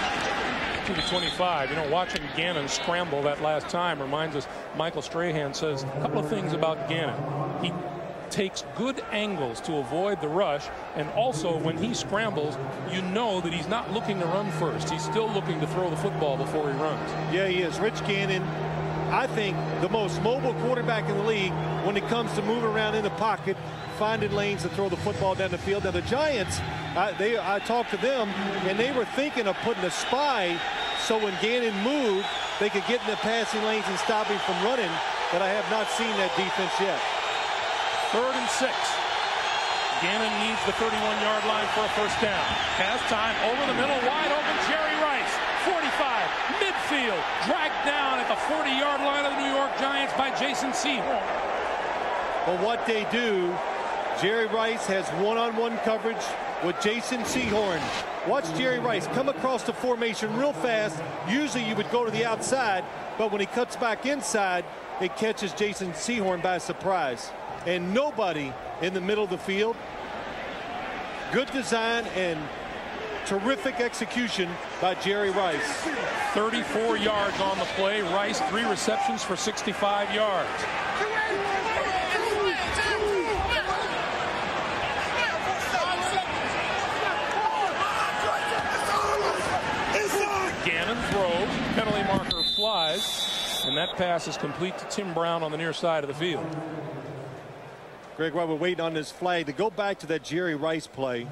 to the 25. You know, watching Gannon scramble that last time reminds us, Michael Strahan says a couple of things about Gannon. He takes good angles to avoid the rush, and also when he scrambles, you know that he's not looking to run first. He's still looking to throw the football before he runs. Yeah, he is. Rich Gannon, I think, the most mobile quarterback in the league when it comes to moving around in the pocket, finding lanes to throw the football down the field. Now, the Giants, I talked to them, and they were thinking of putting a spy so when Gannon moved, they could get in the passing lanes and stop him from running, but I have not seen that defense yet. 3rd and 6. Gannon needs the 31-yard line for a first down. Has time over the middle, wide open, Jerry Rice, 45, midfield, dragged down at the 40-yard line of the New York Giants by Jason Sehorn. But what they do, Jerry Rice has one-on-one coverage with Jason Sehorn. Watch Jerry Rice come across the formation real fast. Usually you would go to the outside, but when he cuts back inside, it catches Jason Sehorn by surprise. And nobody in the middle of the field. Good design and terrific execution by Jerry Rice. 34 yards on the play. Rice, 3 receptions for 65 yards. Gannon throws, penalty marker flies, and that pass is complete to Tim Brown on the near side of the field. Greg, while we're waiting on this flag, to go back to that Jerry Rice play.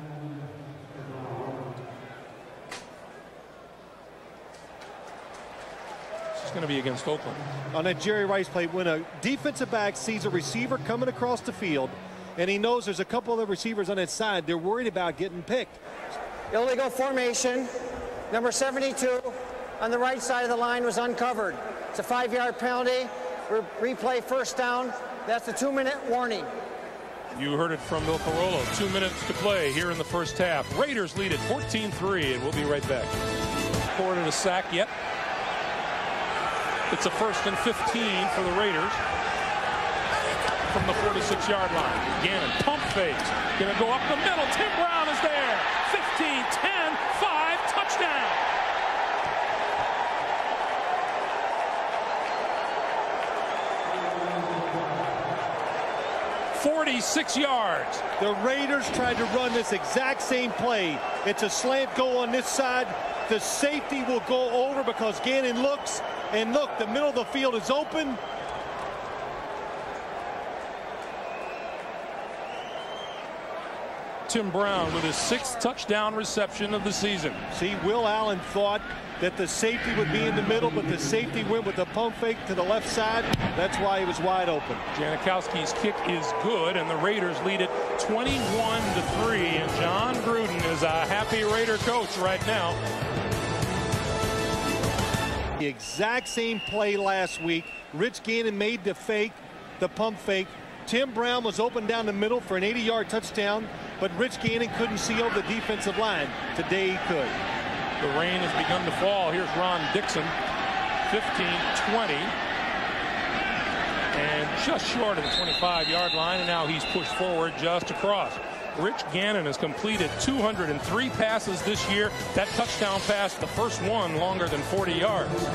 This is going to be against Oakland. On that Jerry Rice play, when a defensive back sees a receiver coming across the field, and he knows there's a couple of the receivers on his side, they're worried about getting picked. Illegal formation. Number 72 on the right side of the line was uncovered. It's a 5-yard penalty. Replay first down. That's a 2-minute warning. You heard it from Bill Carollo. 2 minutes to play here in the first half. Raiders lead it 14-3, and we'll be right back. Recorded a sack yet. It's a 1st and 15 for the Raiders from the 46-yard line. Gannon pump fakes. Gonna go up the middle. Tim Brown is there. 15, 10, 5, touchdown. "46 yards. The Raiders tried to run this exact same play. It's a slant go on this side. The safety will go over because Gannon looks, and look, the middle of the field is open. Tim Brown with his 6th touchdown reception of the season. See, Will Allen thought that the safety would be in the middle, but the safety went with the pump fake to the left side. That's why he was wide open. Janikowski's kick is good, and the Raiders lead it 21-3. And John Gruden is a happy Raider coach right now. The exact same play last week. Rich Gannon made the fake, the pump fake. Tim Brown was open down the middle for an 80-yard touchdown, but Rich Gannon couldn't see over the defensive line. Today he could. The rain has begun to fall. Here's Ron Dixon. 15-20. And just short of the 25-yard line, and now he's pushed forward just across. Rich Gannon has completed 203 passes this year. That touchdown pass, the first one, longer than 40 yards.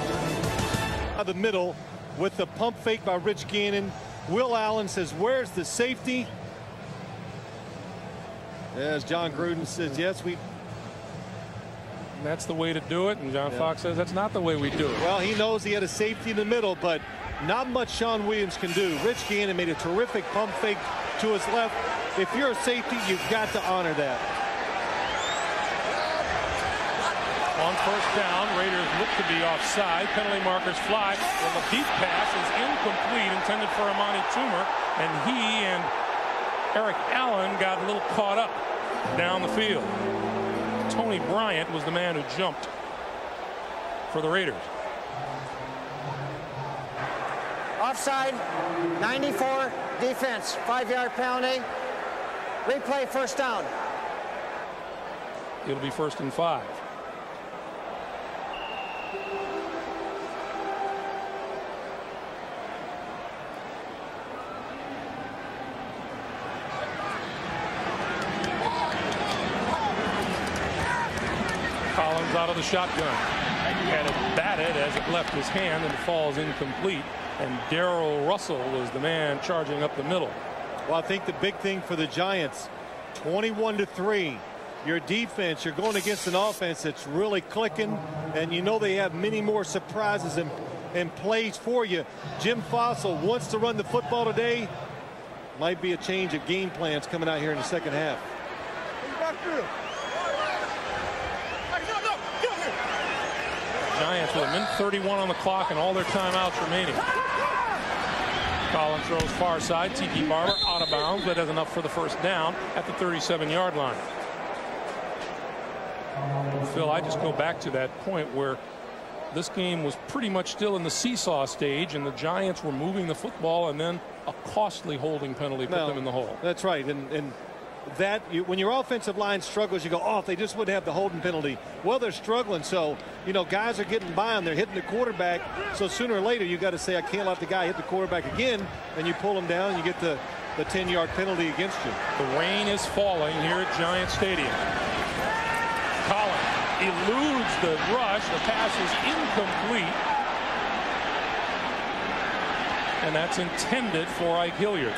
The middle with the pump fake by Rich Gannon. Will Allen says, where's the safety? As John Gruden says, yes, that's the way to do it. And John Fox says that's not the way we do it. Well, he knows he had a safety in the middle, but not much Sean Williams can do. Rich Gannon made a terrific pump fake to his left. If you're a safety, you've got to honor that. On first down, Raiders look to be offside. Penalty markers fly. Well, the deep pass is incomplete, intended for Amani Toomer, and he and Eric Allen got a little caught up down the field. Tony Bryant was the man who jumped for the Raiders. Offside, 94, defense, 5-yard penalty. Replay, first down. It'll be 1st and 5. Collins out of the shotgun. Had it batted as it left his hand, and it falls incomplete. And Darrell Russell was the man charging up the middle. Well, I think the big thing for the Giants, 21-3. Your defense, you're going against an offense that's really clicking, and you know they have many more surprises and plays for you. Jim Fossil wants to run the football today. Might be a change of game plans coming out here in the second half. Giants with a minute 31 on the clock and all their timeouts remaining. Collins throws far side. Tiki Barber out of bounds, but has enough for the first down at the 37-yard line. Phil, I just go back to that point where this game was pretty much still in the seesaw stage, and the Giants were moving the football, and then a costly holding penalty put them in the hole. That's right. And that when your offensive line struggles, you go, oh, if they just wouldn't have the holding penalty. Well, they're struggling, so you know guys are getting by them. They're hitting the quarterback, so sooner or later you got to say, I can't let the guy hit the quarterback again, and you pull him down and you get the 10-yard penalty against you. The rain is falling here at Giant Stadium. Collins eludes the rush. The pass is incomplete, and that's intended for Ike Hilliard.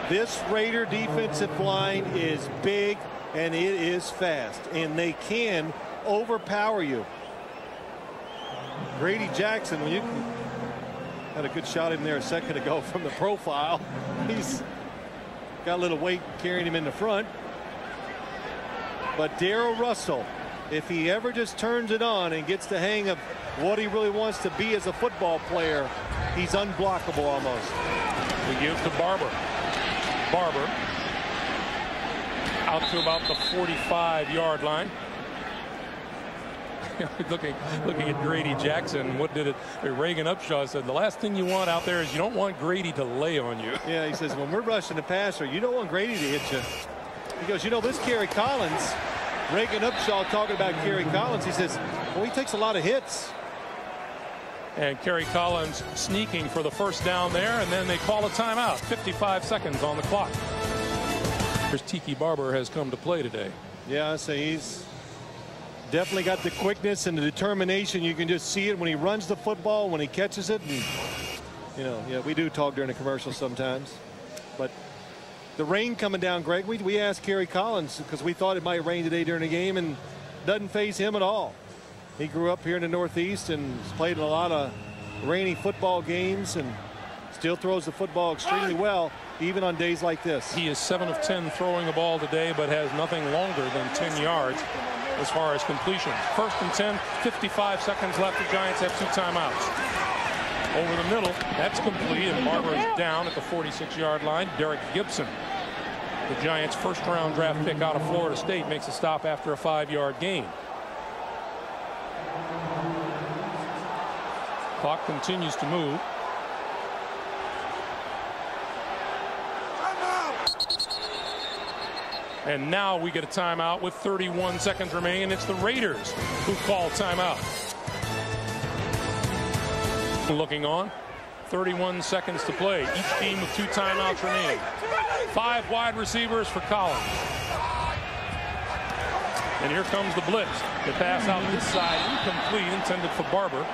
This Raider defensive line is big and it is fast, and they can overpower you. Grady Jackson, when you had a good shot in there a second ago from the profile, he's got a little weight carrying him in the front. But Darrell Russell, if he ever just turns it on and gets the hang of what he really wants to be as a football player, he's unblockable almost. We give to Barber. Barber out to about the 45-yard line. looking at Grady Jackson. What did it? Reagan Upshaw said the last thing you want out there is you don't want Grady to lay on you. Yeah, he says when we're rushing the passer, you don't want Grady to hit you. He goes, you know, this Kerry Collins, Reagan Upshaw talking about Kerry Collins, he says, well, he takes a lot of hits. And Kerry Collins sneaking for the first down there, and then they call a timeout. 55 seconds on the clock. Here's Tiki Barber has come to play today. Yeah, I say he's definitely got the quickness and the determination. You can just see it when he runs the football, when he catches it. And, you know, yeah, we do talk during the commercials sometimes. But the rain coming down, Greg, we asked Kerry Collins because we thought it might rain today during the game, and doesn't faze him at all. He grew up here in the Northeast and has played in a lot of rainy football games and still throws the football extremely well, even on days like this. He is 7 of 10 throwing the ball today, but has nothing longer than 10 yards as far as completion. 1st and 10, 55 seconds left. The Giants have 2 timeouts. Over the middle, that's complete, and Barber is down at the 46-yard line. Derek Gibson, the Giants' first-round draft pick out of Florida State, makes a stop after a 5-yard gain. Clock continues to move. And now we get a timeout with 31 seconds remaining, and it's the Raiders who call timeout. Looking on. 31 seconds to play. Each team with 2 timeouts remaining. 5 wide receivers for Collins. And here comes the blitz. The pass out this side, incomplete, intended for Barber.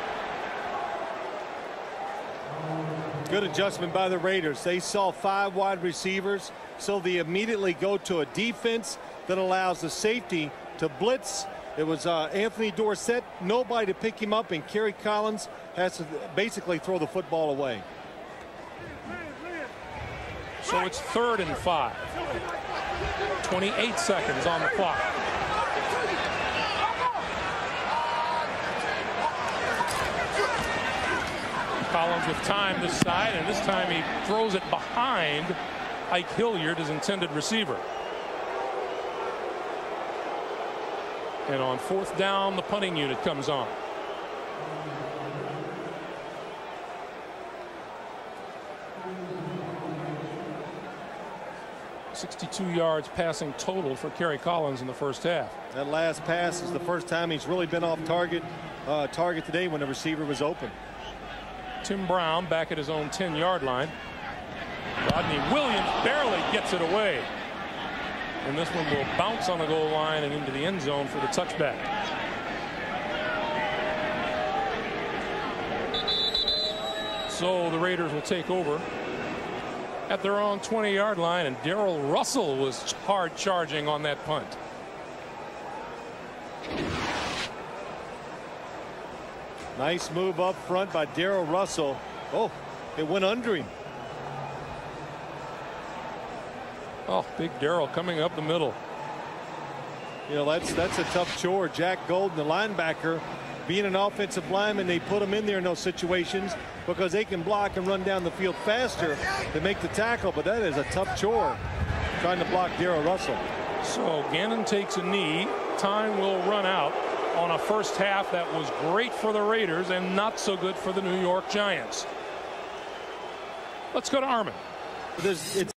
Good adjustment by the Raiders. They saw 5 wide receivers, so they immediately go to a defense that allows the safety to blitz. It was Anthony Dorsett, nobody to pick him up, and Kerry Collins has to basically throw the football away. So it's 3rd and 5. 28 seconds on the clock. Collins with time this side, and this time he throws it behind Ike Hilliard, his intended receiver. And on 4th down, the punting unit comes on. .62 yards passing total for Kerry Collins in the first half. That last pass is the first time he's really been off target today when the receiver was open. Tim Brown back at his own 10-yard line. Rodney Williams barely gets it away. And this one will bounce on the goal line and into the end zone for the touchback. So the Raiders will take over at their own 20-yard line, and Darrell Russell was hard charging on that punt. Nice move up front by Darrell Russell. Oh, it went under him. Oh, big Darrell coming up the middle. You know, that's a tough chore. Jack Golden, the linebacker, being an offensive lineman, they put him in there in those situations because they can block and run down the field faster to make the tackle, but that is a tough chore trying to block Darrell Russell. So Gannon takes a knee. Time will run out on a first half that was great for the Raiders and not so good for the New York Giants. Let's go to Armin. It's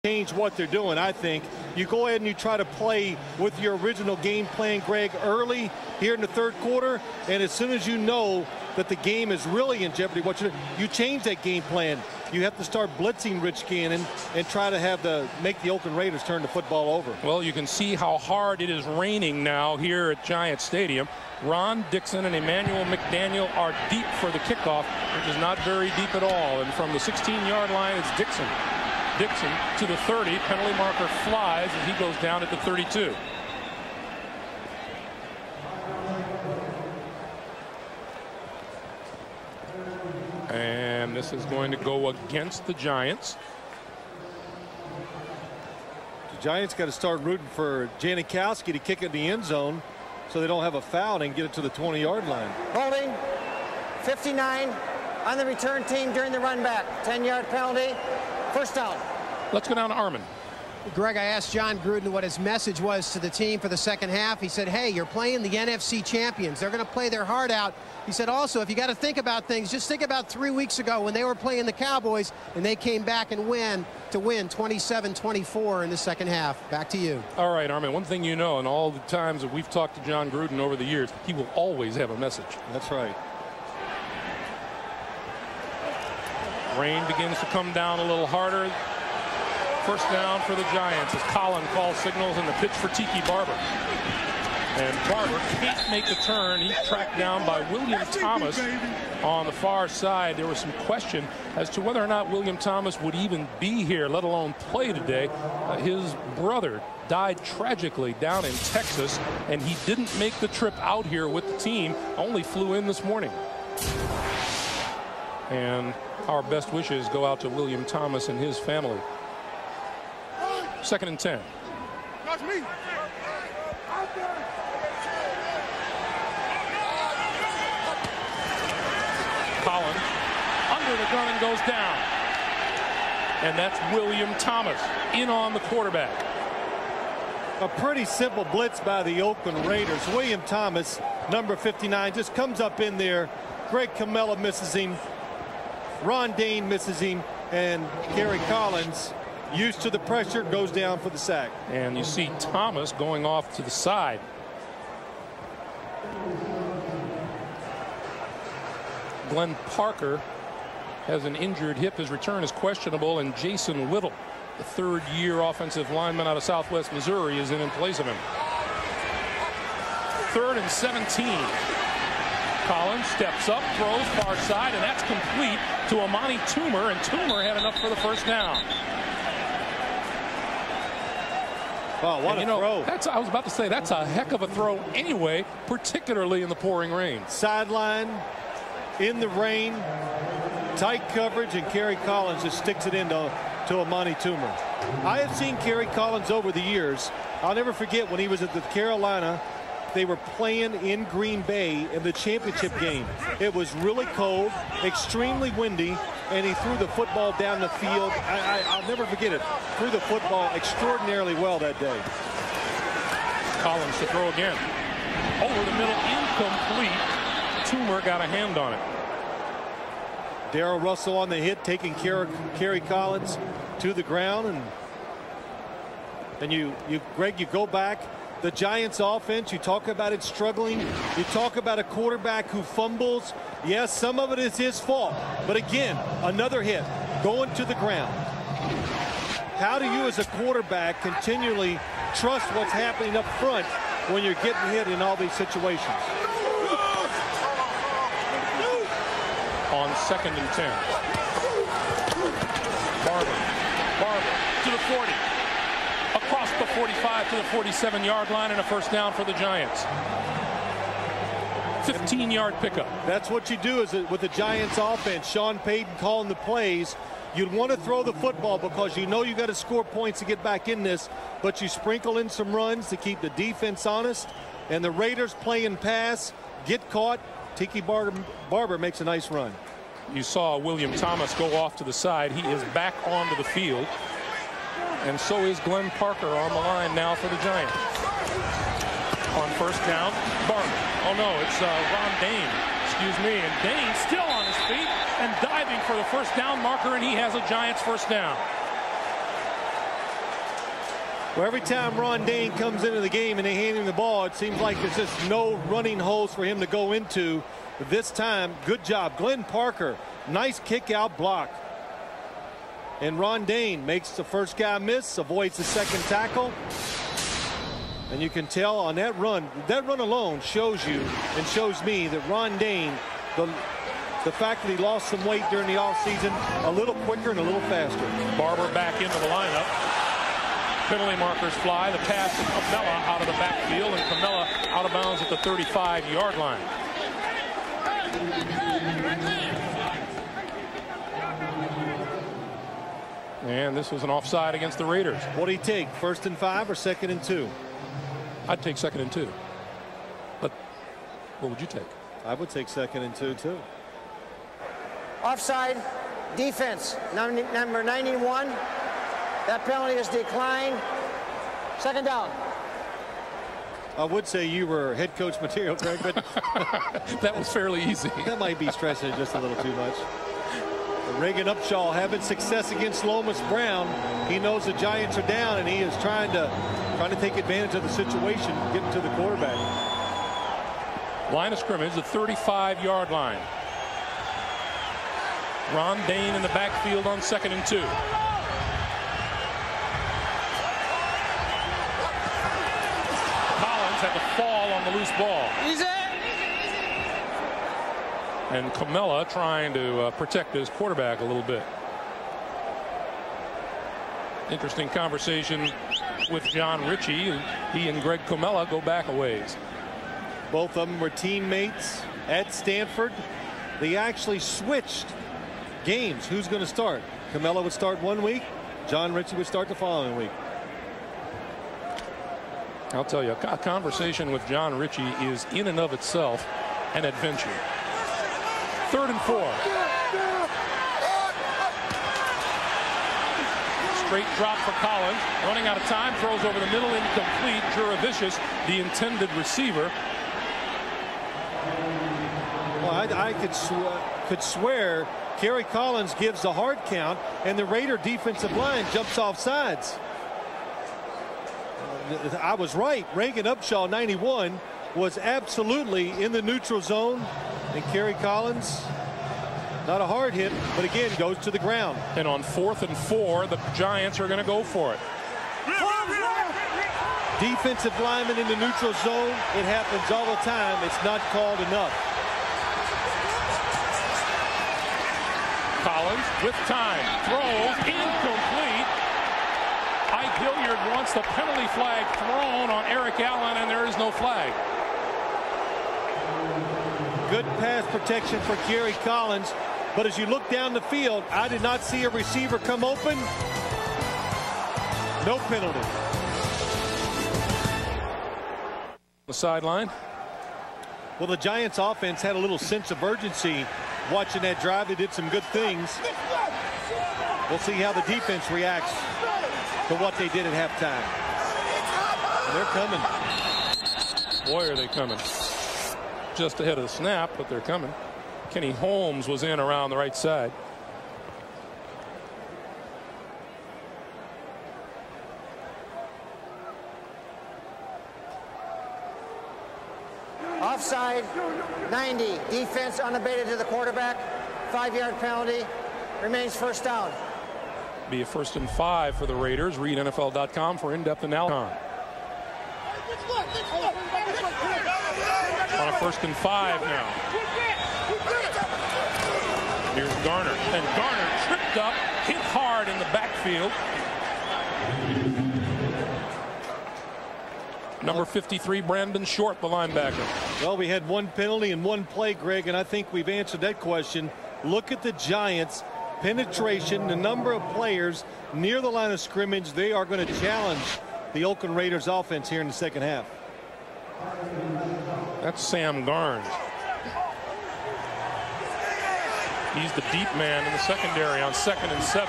changed what they're doing. I think you go ahead and you try to play with your original game plan, Greg, early here in the 3rd quarter, and as soon as you know that the game is really in jeopardy, you change that game plan. You have to start blitzing Rich Gannon and try to make the Oakland Raiders turn the football over. Well, you can see how hard it is raining now here at Giant Stadium. Ron Dixon and Emmanuel McDaniel are deep for the kickoff, which is not very deep at all. And from the 16-yard line, it's Dixon. Dixon to the 30. Penalty marker flies, and he goes down at the 32. And this is going to go against the Giants. The Giants got to start rooting for Janikowski to kick it in the end zone so they don't have a foul and get it to the 20-yard line. Holding 59 on the return team during the run back. 10-yard penalty. First down. Let's go down to Armin. Greg, I asked John Gruden what his message was to the team for the second half. He said, hey, you're playing the NFC champions. They're going to play their heart out. He said also, if you got to think about things, just think about 3 weeks ago when they were playing the Cowboys and they came back and win 27-24 in the second half. Back to you. All right, Armin, one thing you know, and all the times that we've talked to John Gruden over the years, he will always have a message. That's right. Rain begins to come down a little harder. First down for the Giants as Colin calls signals and the pitch for Tiki Barber. And Barber can't make the turn. He's tracked down by William Thomas on the far side. There was some question as to whether or not William Thomas would even be here, let alone play today. His brother died tragically down in Texas, and he didn't make the trip out here with the team, only flew in this morning. And our best wishes go out to William Thomas and his family. 2nd and 10. That's me. Collins under the gun and goes down. And that's William Thomas in on the quarterback. A pretty simple blitz by the Oakland Raiders. William Thomas, number 59, just comes up in there. Greg Camella misses him. Ron Dane misses him. And Kerry Collins, used to the pressure, goes down for the sack. And you see Thomas going off to the side. Glenn Parker has an injured hip. His return is questionable, and Jason Whittle, the third-year offensive lineman out of Southwest Missouri, is in place of him. 3rd and 17. Collins steps up, throws far side, and that's complete to Amani Toomer, and Toomer had enough for the first down. Wow, what a throw. I was about to say, that's a heck of a throw anyway, particularly in the pouring rain. Sideline, in the rain, tight coverage, and Kerry Collins just sticks it into Amani Toomer. I have seen Kerry Collins over the years. I'll never forget when he was at the Carolina. They were playing in Green Bay in the championship game. It was really cold, extremely windy, and he threw the football down the field. I'll never forget it. Threw the football extraordinarily well that day. Collins to throw again. Over the middle, incomplete. Toomer got a hand on it. Darrell Russell on the hit, taking Kerry Collins to the ground. And Greg, you go back. The Giants offense, you talk about it struggling. You talk about a quarterback who fumbles. Yes, some of it is his fault. But again, another hit going to the ground. How do you as a quarterback continually trust what's happening up front when you're getting hit in all these situations? On 2nd and 10. Barber to the 40. Across the 45 to the 47-yard line, and a first down for the Giants. 15-yard pickup. That's what you do with the Giants offense. Sean Payton calling the plays. You'd want to throw the football because you know you got to score points to get back in this, but you sprinkle in some runs to keep the defense honest, and the Raiders playing pass, get caught. Tiki Barber makes a nice run. You saw William Thomas go off to the side. He is back onto the field. And so is Glenn Parker on the line now for the Giants. On first down, Barber. Oh no, it's Ron Dane. Excuse me. And Dane still on his feet and diving for the first down marker, and he has a Giants first down. Well, every time Ron Dane comes into the game and they hand him the ball, it seems like there's just no running holes for him to go into. This time, good job. Glenn Parker, nice kick out block. And Ron Dane makes the first guy miss, avoids the second tackle. And you can tell on that run alone shows you and shows me that Ron Dane, the fact that he lost some weight during the offseason, a little quicker and a little faster. Barber back into the lineup. Penalty markers fly. The pass to Camella out of the backfield, and Camella out of bounds at the 35-yard line. And this was an offside against the Raiders. What do you take, 1st and 5 or 2nd and 2? I'd take 2nd and 2. But what would you take? I would take 2nd and 2 too. Offside, defense, number 91. That penalty is declined. 2nd down. I would say you were head coach material, Greg, but that was fairly easy. That might be stressing it just a little too much. Reagan Upshaw having success against Lomas Brown. He knows the Giants are down, and he is trying to take advantage of the situation, getting to the quarterback. Line of scrimmage, the 35-yard line. Ron Dane in the backfield on 2nd and 2. Collins had to fall on the loose ball. And Camella trying to protect his quarterback a little bit. Interesting conversation with John Ritchie. He and Greg Camella go back a ways. Both of them were teammates at Stanford. They actually switched games. Who's going to start? Camella would start one week. John Ritchie would start the following week. I'll tell you, a conversation with John Ritchie is in and of itself an adventure. 3rd and 4. Straight drop for Collins. Running out of time. Throws over the middle. Incomplete. Juravicius, the intended receiver. Well, I could swear Kerry Collins gives the hard count, and the Raider defensive line jumps off sides. I was right. Reagan Upshaw, 91, was absolutely in the neutral zone, and Kerry Collins Not a hard hit, but again, goes to the ground. And on 4th and 4, the Giants are going to go for it. Defensive lineman in the neutral zone. It happens all the time. It's not called enough. Collins with time. Throws. Incomplete. Ike Hilliard wants the penalty flag thrown on Eric Allen, and there is no flag. Good pass protection for Gary Collins. But as you look down the field, I did not see a receiver come open. No penalty. The sideline. Well, the Giants offense had a little sense of urgency watching that drive. They did some good things. We'll see how the defense reacts to what they did at halftime. They're coming. Boy, are they coming. Just ahead of the snap, but they're coming. Kenny Holmes was in around the right side. Offside, 90. Defense unabated to the quarterback. 5-yard penalty. Remains first down. Be a 1st and 5 for the Raiders. Read NFL.com for in-depth analysis. On a 1st and 5 now. Here's Garner. And Garner tripped up, hit hard in the backfield. Number 53, Brandon Short, the linebacker. Well, we had one penalty and one play, Greg, and I think we've answered that question. Look at the Giants' penetration, the number of players near the line of scrimmage. They are going to challenge the Oakland Raiders offense here in the second half. That's Sam Garnes. He's the deep man in the secondary on 2nd and 7.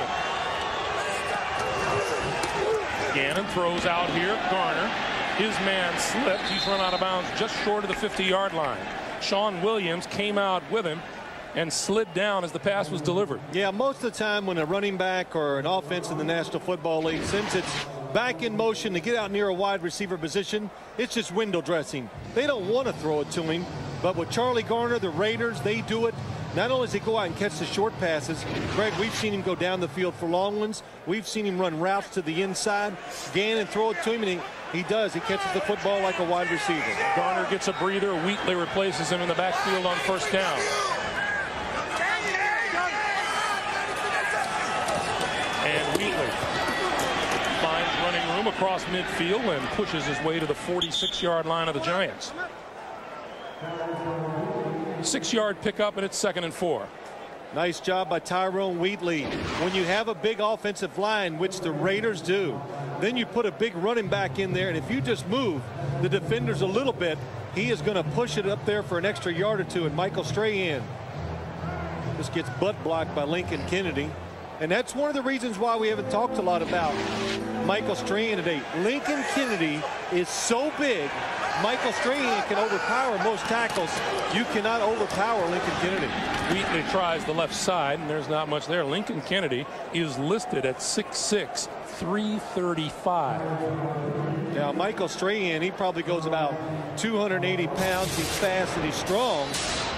Gannon throws out here. Garner. His man slipped. He's run out of bounds just short of the 50-yard line. Sean Williams came out with him and slid down as the pass was delivered. Yeah, most of the time when a running back or an offense in the National Football League, since it's back in motion to get out near a wide receiver position, it's just window dressing. They don't want to throw it to him, but with Charlie Garner, the Raiders, they do it. Not only does he go out and catch the short passes, Greg, we've seen him go down the field for long ones. We've seen him run routes to the inside. Gannon throw it to him, and he does. He catches the football like a wide receiver. Garner gets a breather. Wheatley replaces him in the backfield on 1st down. And Wheatley finds running room across midfield and pushes his way to the 46-yard line of the Giants. 6-yard pickup, and it's 2nd and 4. Nice job by Tyrone Wheatley. When you have a big offensive line, which the Raiders do, then you put a big running back in there, and if you just move the defenders a little bit, he is going to push it up there for an extra yard or two. And Michael Strahan just gets butt blocked by Lincoln Kennedy. And that's one of the reasons why we haven't talked a lot about Michael Strahan today. Lincoln Kennedy is so big, Michael Strahan can overpower most tackles. You cannot overpower Lincoln Kennedy. Wheatley tries the left side, and there's not much there. Lincoln Kennedy is listed at 6'6", 335. Now, Michael Strahan, he probably goes about 280 pounds. He's fast and he's strong.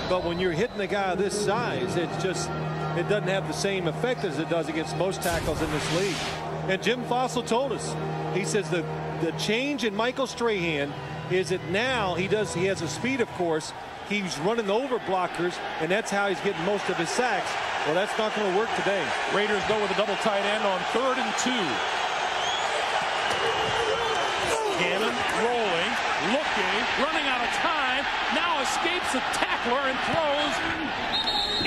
But when you're hitting a guy this size, it doesn't have the same effect as it does against most tackles in this league. And Jim Fossil told us, he says the change in Michael Strahan is that now he has a speed, of course. He's running over blockers, and that's how he's getting most of his sacks. Well, that's not going to work today. Raiders go with a double tight end on 3rd and 2. Gannon rolling, looking, running out of time. Now escapes a tackler and throws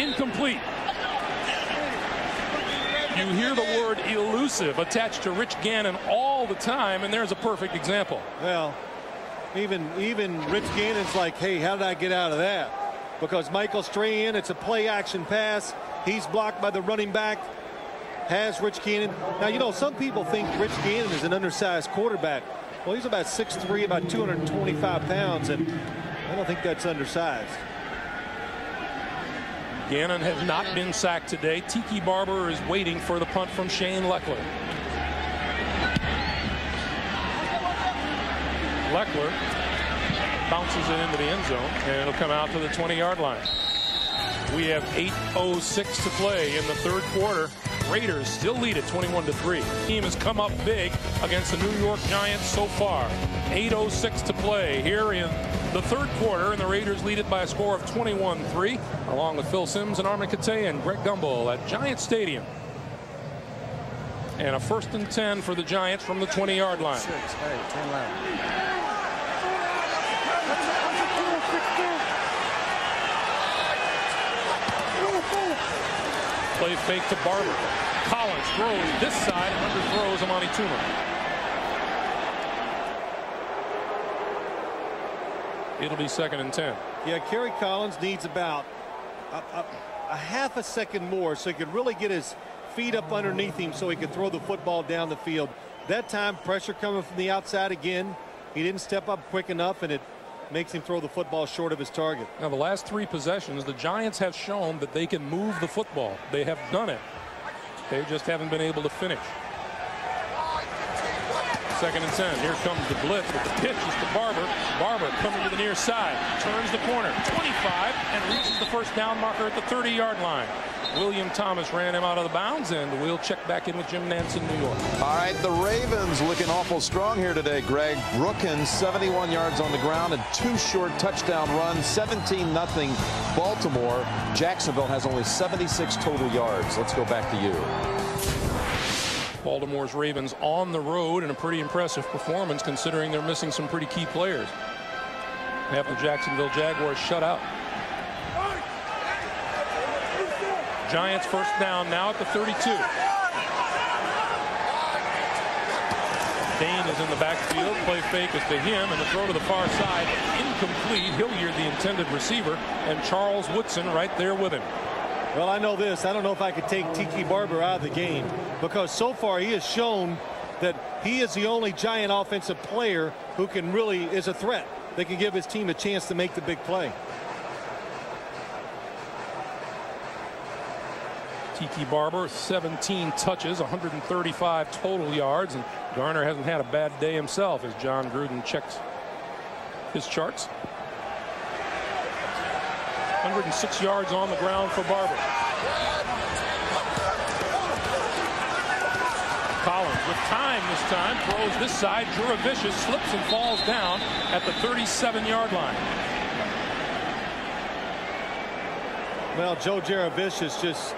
incomplete. You hear the word elusive attached to Rich Gannon all the time, and there's a perfect example. Well, even Rich Gannon's like, hey, how did I get out of that? Because Michael Strahan, it's a play action pass. He's blocked by the running back. Has Rich Gannon. Now, you know, some people think Rich Gannon is an undersized quarterback. Well, he's about 6'3", about 225 pounds, and I don't think that's undersized. Gannon has not been sacked today. Tiki Barber is waiting for the punt from Shane Leckler. Leckler bounces it into the end zone, and it'll come out to the 20-yard line. We have 8:06 to play in the third quarter. Raiders still lead at 21-3. Team has come up big against the New York Giants so far. 8:06 to play here in the third quarter, and the Raiders lead it by a score of 21-3, along with Phil Simms and Armin Kate and Greg Gumbel at Giant Stadium. And a 1st and 10 for the Giants from the 20-yard line. Play fake to Barber. Collins throws this side and underthrows Amani Toomer. It'll be 2nd and 10. Yeah, Kerry Collins needs about a half a second more so he could really get his feet up underneath him so he could throw the football down the field. That time, pressure coming from the outside again. He didn't step up quick enough, and it makes him throw the football short of his target. Now, the last 3 possessions, the Giants have shown that they can move the football. They have done it. They just haven't been able to finish. 2nd and 10. Here comes the blitz, but the pitch is to Barber. Barber coming to the near side, turns the corner, 25, and reaches the first down marker at the 30-yard line. William Thomas ran him out of the bounds, and we'll check back in with Jim Nantz in New York. All right, the Ravens looking awful strong here today, Greg. Brookins, 71 yards on the ground and 2 short touchdown runs, 17-0 Baltimore. Jacksonville has only 76 total yards. Let's go back to you. Baltimore's Ravens on the road in a pretty impressive performance considering they're missing some pretty key players. They have the Jacksonville Jaguars shut out. Giants 1st down now at the 32. Dane is in the backfield. Play fake is to him, and the throw to the far side incomplete. Hilliard, the intended receiver, and Charles Woodson right there with him. Well, I know this. I don't know if I could take Tiki Barber out of the game, because so far he has shown that he is the only Giant offensive player who can really is a threat. They can give his team a chance to make the big play. Tiki Barber, 17 touches, 135 total yards, and Garner hasn't had a bad day himself as John Gruden checks his charts. 106 yards on the ground for Barber. Collins with time this time, throws this side. Juravicius slips and falls down at the 37-yard line. Well, Joe Juravicius just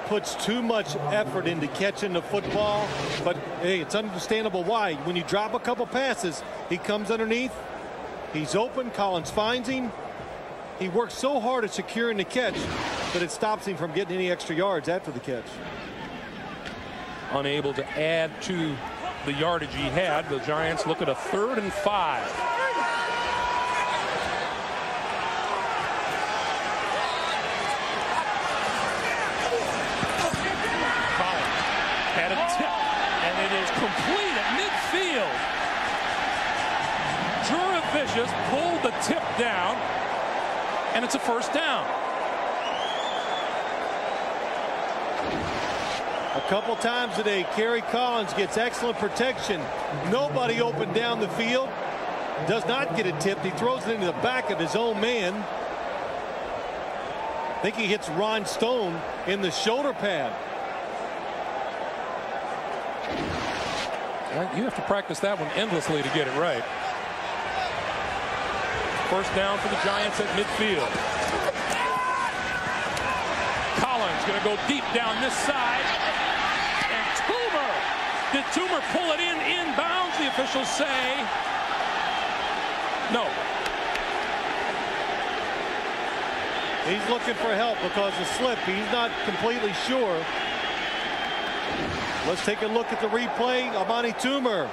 puts too much effort into catching the football, but hey, it's understandable why. When you drop a couple passes, he comes underneath, he's open, Collins finds him. He works so hard at securing the catch that it stops him from getting any extra yards after the catch. Unable to add to the yardage he had, the Giants look at a 3rd and 5. Complete at midfield. Juravicius pulled the tip down, and it's a 1st down. A couple times today, Kerry Collins gets excellent protection. Nobody open down the field. Does not get it tipped. He throws it into the back of his own man. I think he hits Ron Stone in the shoulder pad. You have to practice that one endlessly to get it right. 1st down for the Giants at midfield. Collins going to go deep down this side. And Toomer. Did Toomer pull it inbounds? The officials say no. He's looking for help because of slip. He's not completely sure. Let's take a look at the replay. Amani Toomer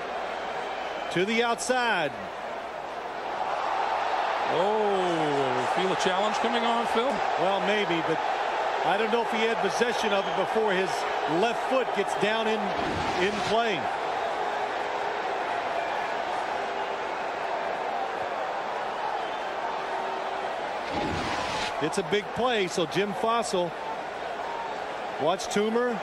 to the outside. Oh, feel a challenge coming on, Phil? Well, maybe, but I don't know if he had possession of it before his left foot gets down in play. It's a big play, so Jim Fossil. Watch Toomer.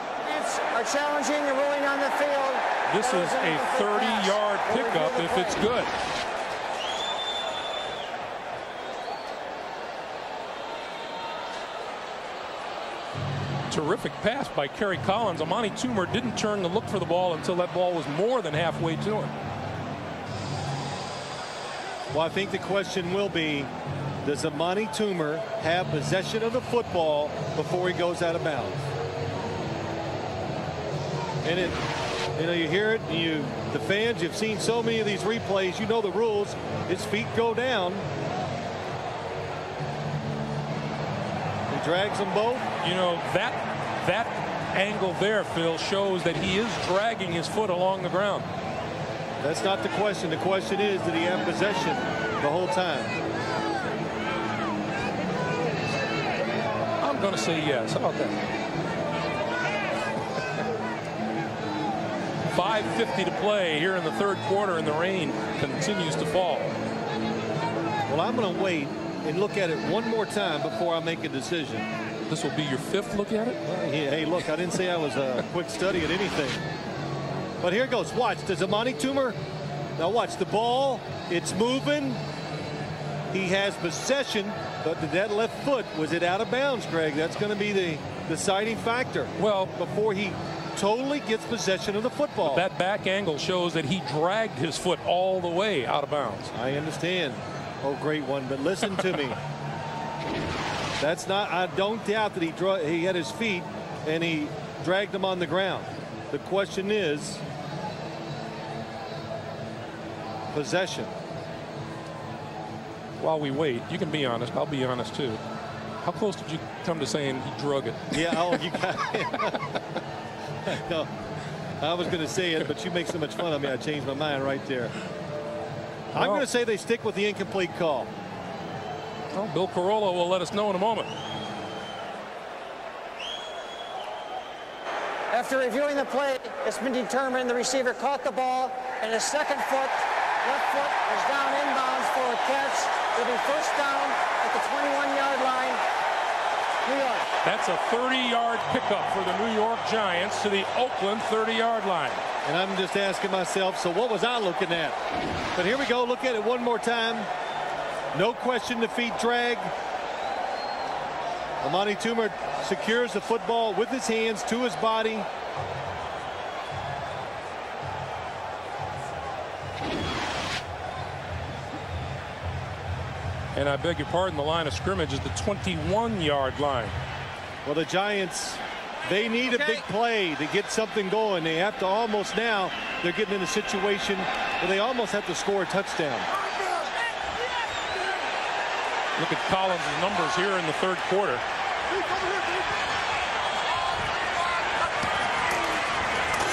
Are challenging the ruling on the field. This is a 30-yard pickup if it's good. Terrific pass by Kerry Collins. Amani Toomer didn't turn to look for the ball until that ball was more than halfway to him. Well, I think the question will be, does Amani Toomer have possession of the football before he goes out of bounds? And it, you know, you hear it, and the fans, you've seen so many of these replays, you know the rules. His feet go down. He drags them both. You know, that angle there, Phil, shows that he is dragging his foot along the ground. That's not the question. The question is, did he have possession the whole time? I'm going to say yes. How about that? 5:50 to play here in the third quarter, and the rain continues to fall. Well, I'm going to wait and look at it one more time before I make a decision. This will be your fifth look at it? Hey, look, I didn't say I was a quick study at anything. But here goes. Watch. Does Amani Toomer? Now watch the ball. It's moving. He has possession, but that left foot, was it out of bounds, Greg? That's going to be the deciding factor. Well, before he totally gets possession of the football. That back angle shows that he dragged his foot all the way out of bounds. I understand. Oh, great one. But listen to me. That's not, I don't doubt that he had his feet and he dragged them on the ground. The question is possession. While we wait, you can be honest. I'll be honest too. How close did you come to saying he drug it? Yeah, oh, you got it. No, I was going to say it, but you make so much fun of me, I changed my mind right there. Well, I'm going to say they stick with the incomplete call. Well, Bill Carollo will let us know in a moment. After reviewing the play, it's been determined the receiver caught the ball and his second foot, left foot, was down inbounds for a catch. It'll be first down at the 21-yard line, New York. That's a 30-yard pickup for the New York Giants to the Oakland 30-yard line. And I'm just asking myself, so what was I looking at? But here we go. Look at it one more time. No question, the feet drag. Amani Toomer secures the football with his hands to his body. And I beg your pardon, the line of scrimmage is the 21-yard line. Well, the Giants, they need a big play to get something going. They have to almost now, they're getting in a situation where they almost have to score a touchdown. Look at Collins' numbers here in the third quarter.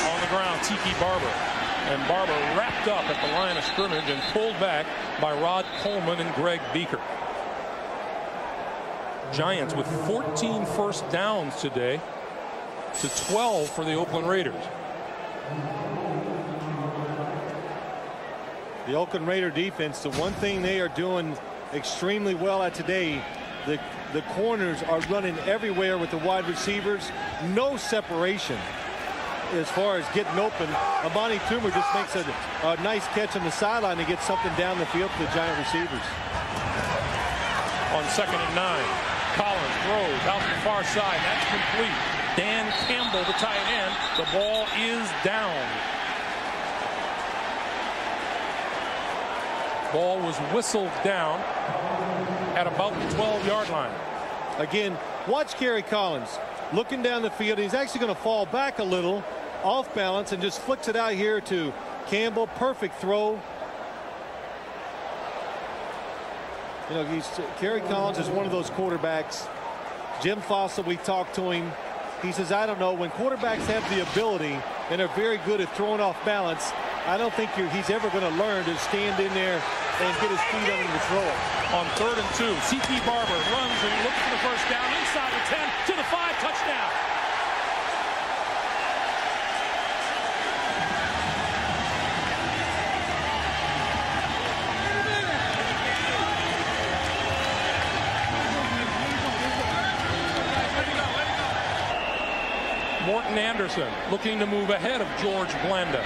On the ground, Tiki Barber. And Barber wrapped up at the line of scrimmage and pulled back by Rod Coleman and Greg Beaker. Giants with 14 first downs today to 12 for the Oakland Raiders. The Oakland Raider defense, the one thing they are doing extremely well at today, the corners are running everywhere with the wide receivers. No separation as far as getting open. Amani Toomer just makes a nice catch on the sideline to get something down the field to the Giant receivers. On 2nd and 9, Collins throws out the far side. That's complete. Dan Campbell, the tight end. The ball is down. Ball was whistled down at about the 12-yard line. Again, watch Kerry Collins looking down the field. He's actually going to fall back a little off balance and just flicks it out here to Campbell. Perfect throw. You know, Kerry Collins is one of those quarterbacks. Jim Fossil, we talked to him. He says, I don't know, when quarterbacks have the ability and are very good at throwing off balance, I don't think he's ever going to learn to stand in there and get his feet under the throw. On 3rd and 2, C.T. Barber runs and looks for the first down inside the 10 to the 5, touchdown. Morton Anderson looking to move ahead of George Blanda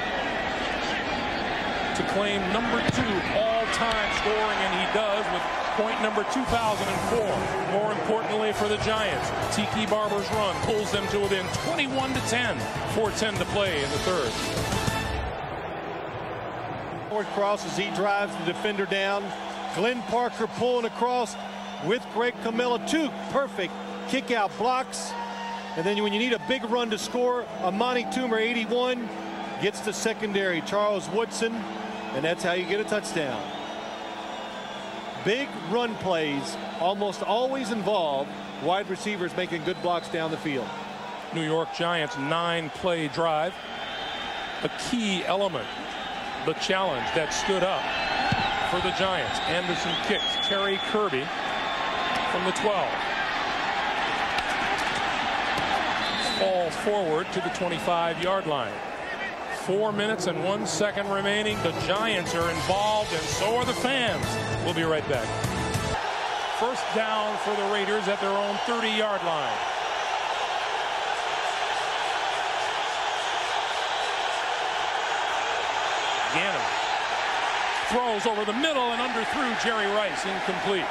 to claim number 2 all-time scoring, and he does with Point number 2004. More importantly for the Giants, Tiki Barber's run pulls them to within 21-10. 4:10 to play in the third. Forward cross as he drives the defender down. Glenn Parker pulling across with Greg Camilla. Two perfect kick-out blocks. And then when you need a big run to score, Amani Toomer, 81, gets the secondary, Charles Woodson, and that's how you get a touchdown. Big run plays almost always involve wide receivers making good blocks down the field. New York Giants 9-play drive. A key element, the challenge that stood up for the Giants. Anderson kicks. Terry Kirby from the 12. Falls forward to the 25-yard line. 4 minutes and 1 second remaining. The Giants are involved, and so are the fans. We'll be right back. First down for the Raiders at their own 30-yard line. Gannon throws over the middle and underthrew Jerry Rice. Incomplete.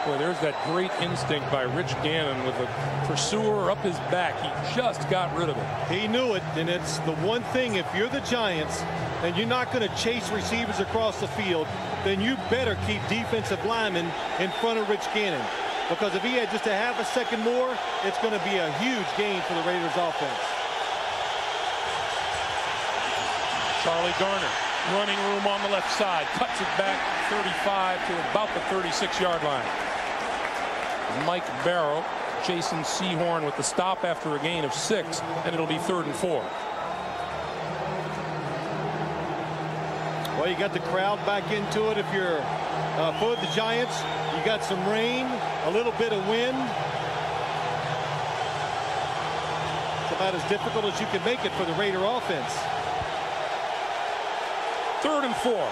Boy, there's that great instinct by Rich Gannon with a pursuer up his back. He just got rid of it. He knew it, and it's the one thing, if you're the Giants and you're not going to chase receivers across the field, then you better keep defensive linemen in front of Rich Gannon. Because if he had just a half a second more, it's going to be a huge gain for the Raiders offense. Charlie Garner, running room on the left side, cuts it back 35 to about the 36-yard line. Mike Barrow, Jason Sehorn with the stop after a gain of 6, and it'll be 3rd and 4. Well, you got the crowd back into it. If you're for the Giants, you got some rain, a little bit of wind. It's about as difficult as you can make it for the Raider offense. 3rd and 4.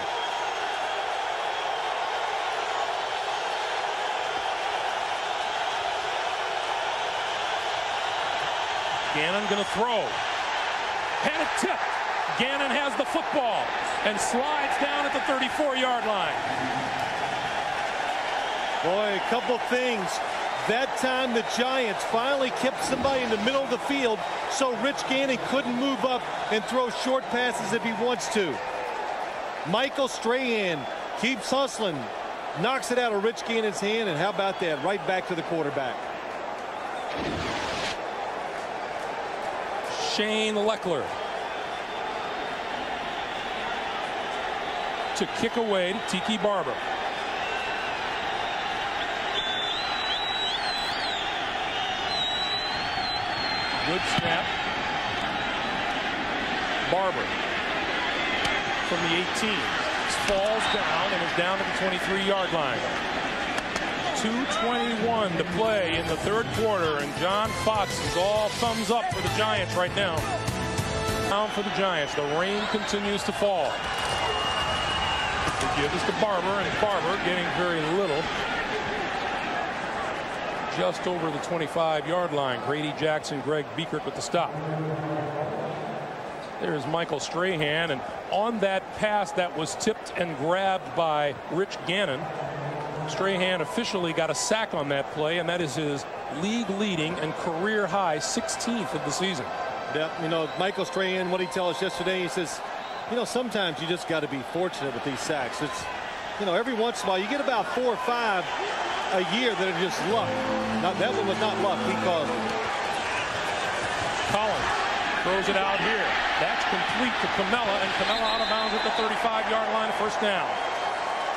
Gannon going to throw. And a tip. Gannon has the football and slides down at the 34-yard line. Boy, a couple things. That time the Giants finally kept somebody in the middle of the field so Rich Gannon couldn't move up and throw short passes if he wants to. Michael Strahan keeps hustling, knocks it out of Rich Gannon's hand, and how about that? Right back to the quarterback. Shane Leckler to kick away to Tiki Barber. Good snap. Barber from the 18 falls down and is down to the 23-yard line. 2:21 to play in the third quarter, and John Fox is all thumbs up for the Giants right now. Down for the Giants. The rain continues to fall. They give this to Barber, and Barber getting very little. Just over the 25-yard line. Grady Jackson, Greg Biekert with the stop. There's Michael Strahan, and on that pass that was tipped and grabbed by Rich Gannon, Strahan officially got a sack on that play, and that is his league-leading and career-high 16th of the season. Yeah, you know, Michael Strahan, what he told us yesterday, he says, you know, sometimes you just got to be fortunate with these sacks. It's, you know, every once in a while you get about 4 or 5 a year that are just luck. Now, that one was not luck. He caused it. Collins throws it out here. That's complete to Camella, and Camella out of bounds at the 35-yard line, first down.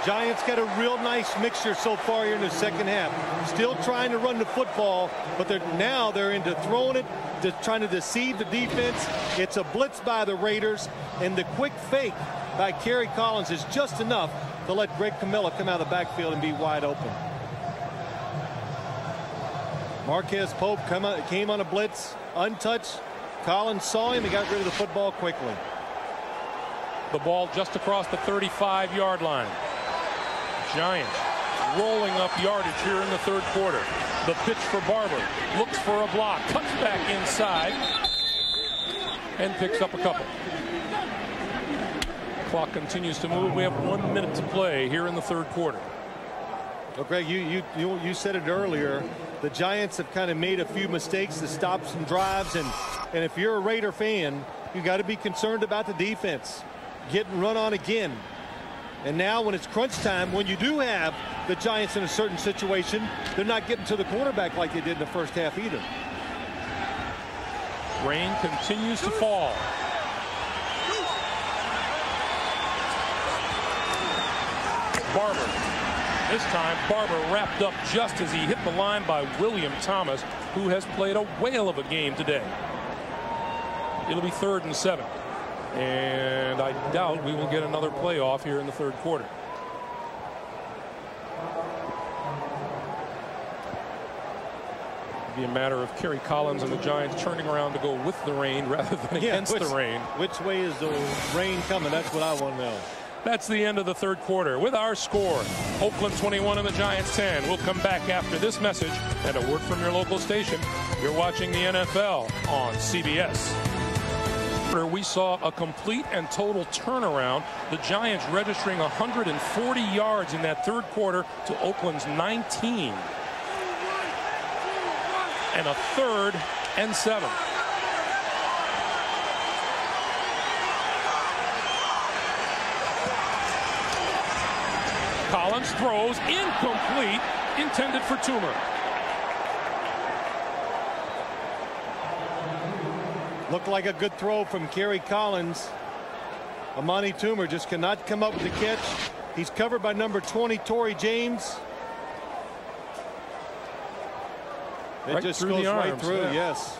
Giants got a real nice mixture so far here in the second half. Still trying to run the football, but they're into throwing it, trying to deceive the defense. It's a blitz by the Raiders, and the quick fake by Kerry Collins is just enough to let Greg Camilla come out of the backfield and be wide open. Marquez Pope came on a blitz, untouched. Collins saw him and got rid of the football quickly. The ball just across the 35-yard line. Giants rolling up yardage here in the third quarter. The pitch for Barber. Looks for a block. Cuts back inside. And picks up a couple. Clock continues to move. We have 1 minute to play here in the third quarter. Well, Greg, you said it earlier. The Giants have kind of made a few mistakes to stop some drives, and if you're a Raider fan, you got to be concerned about the defense getting run on again. And now when it's crunch time, when you do have the Giants in a certain situation, they're not getting to the quarterback like they did in the first half either. Rain continues to fall. Barber. This time, Barber wrapped up just as he hit the line by William Thomas, who has played a whale of a game today. It'll be 3rd and 7. And I doubt we will get another playoff here in the third quarter. It'll be a matter of Kerry Collins and the Giants turning around to go with the rain rather than against the rain. Which way is the rain coming? That's what I want to know. That's the end of the third quarter with our score. Oakland 21 and the Giants 10. We'll come back after this message and a word from your local station. You're watching the NFL on CBS. We saw a complete and total turnaround. The Giants registering 140 yards in that third quarter to Oakland's 19. And a 3rd and 7. Collins throws incomplete, intended for Toomer. Looked like a good throw from Kerry Collins. Amani Toomer just cannot come up with the catch. He's covered by number 20, Torrey James. It right just through goes the arms, right through, yeah. yes.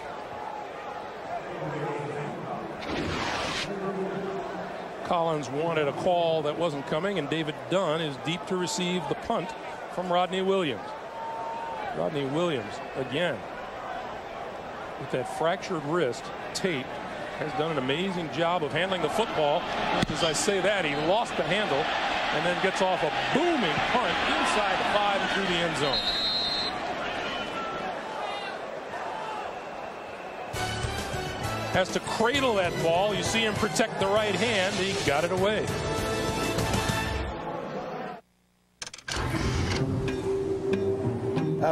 Collins wanted a call that wasn't coming, and David Dunn is deep to receive the punt from Rodney Williams. Rodney Williams, again, with that fractured wrist, taped, has done an amazing job of handling the football. As I say that, he lost the handle and then gets off a booming punt inside the 5 and through the end zone. Has to cradle that ball. You see him protect the right hand. He got it away.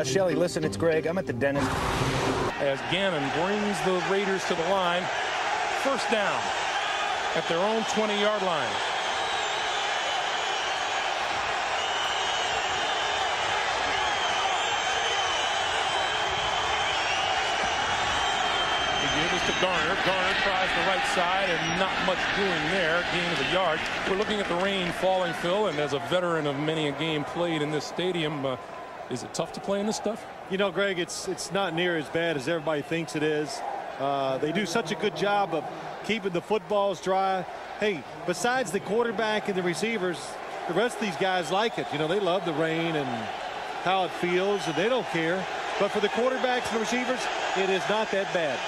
Shelly, listen, it's Greg. I'm at the dentist. As Gannon brings the Raiders to the line. First down at their own 20-yard line. They give this to Garner. Garner tries the right side and not much doing there. Gain of a yard. We're looking at the rain falling, Phil, and as a veteran of many a game played in this stadium, is it tough to play in this stuff? You know, Greg, it's not near as bad as everybody thinks it is. They do such a good job of keeping the footballs dry. Hey, besides the quarterback and the receivers, the rest of these guys like it. You know, they love the rain and how it feels, and they don't care. But for the quarterbacks and the receivers, it is not that bad.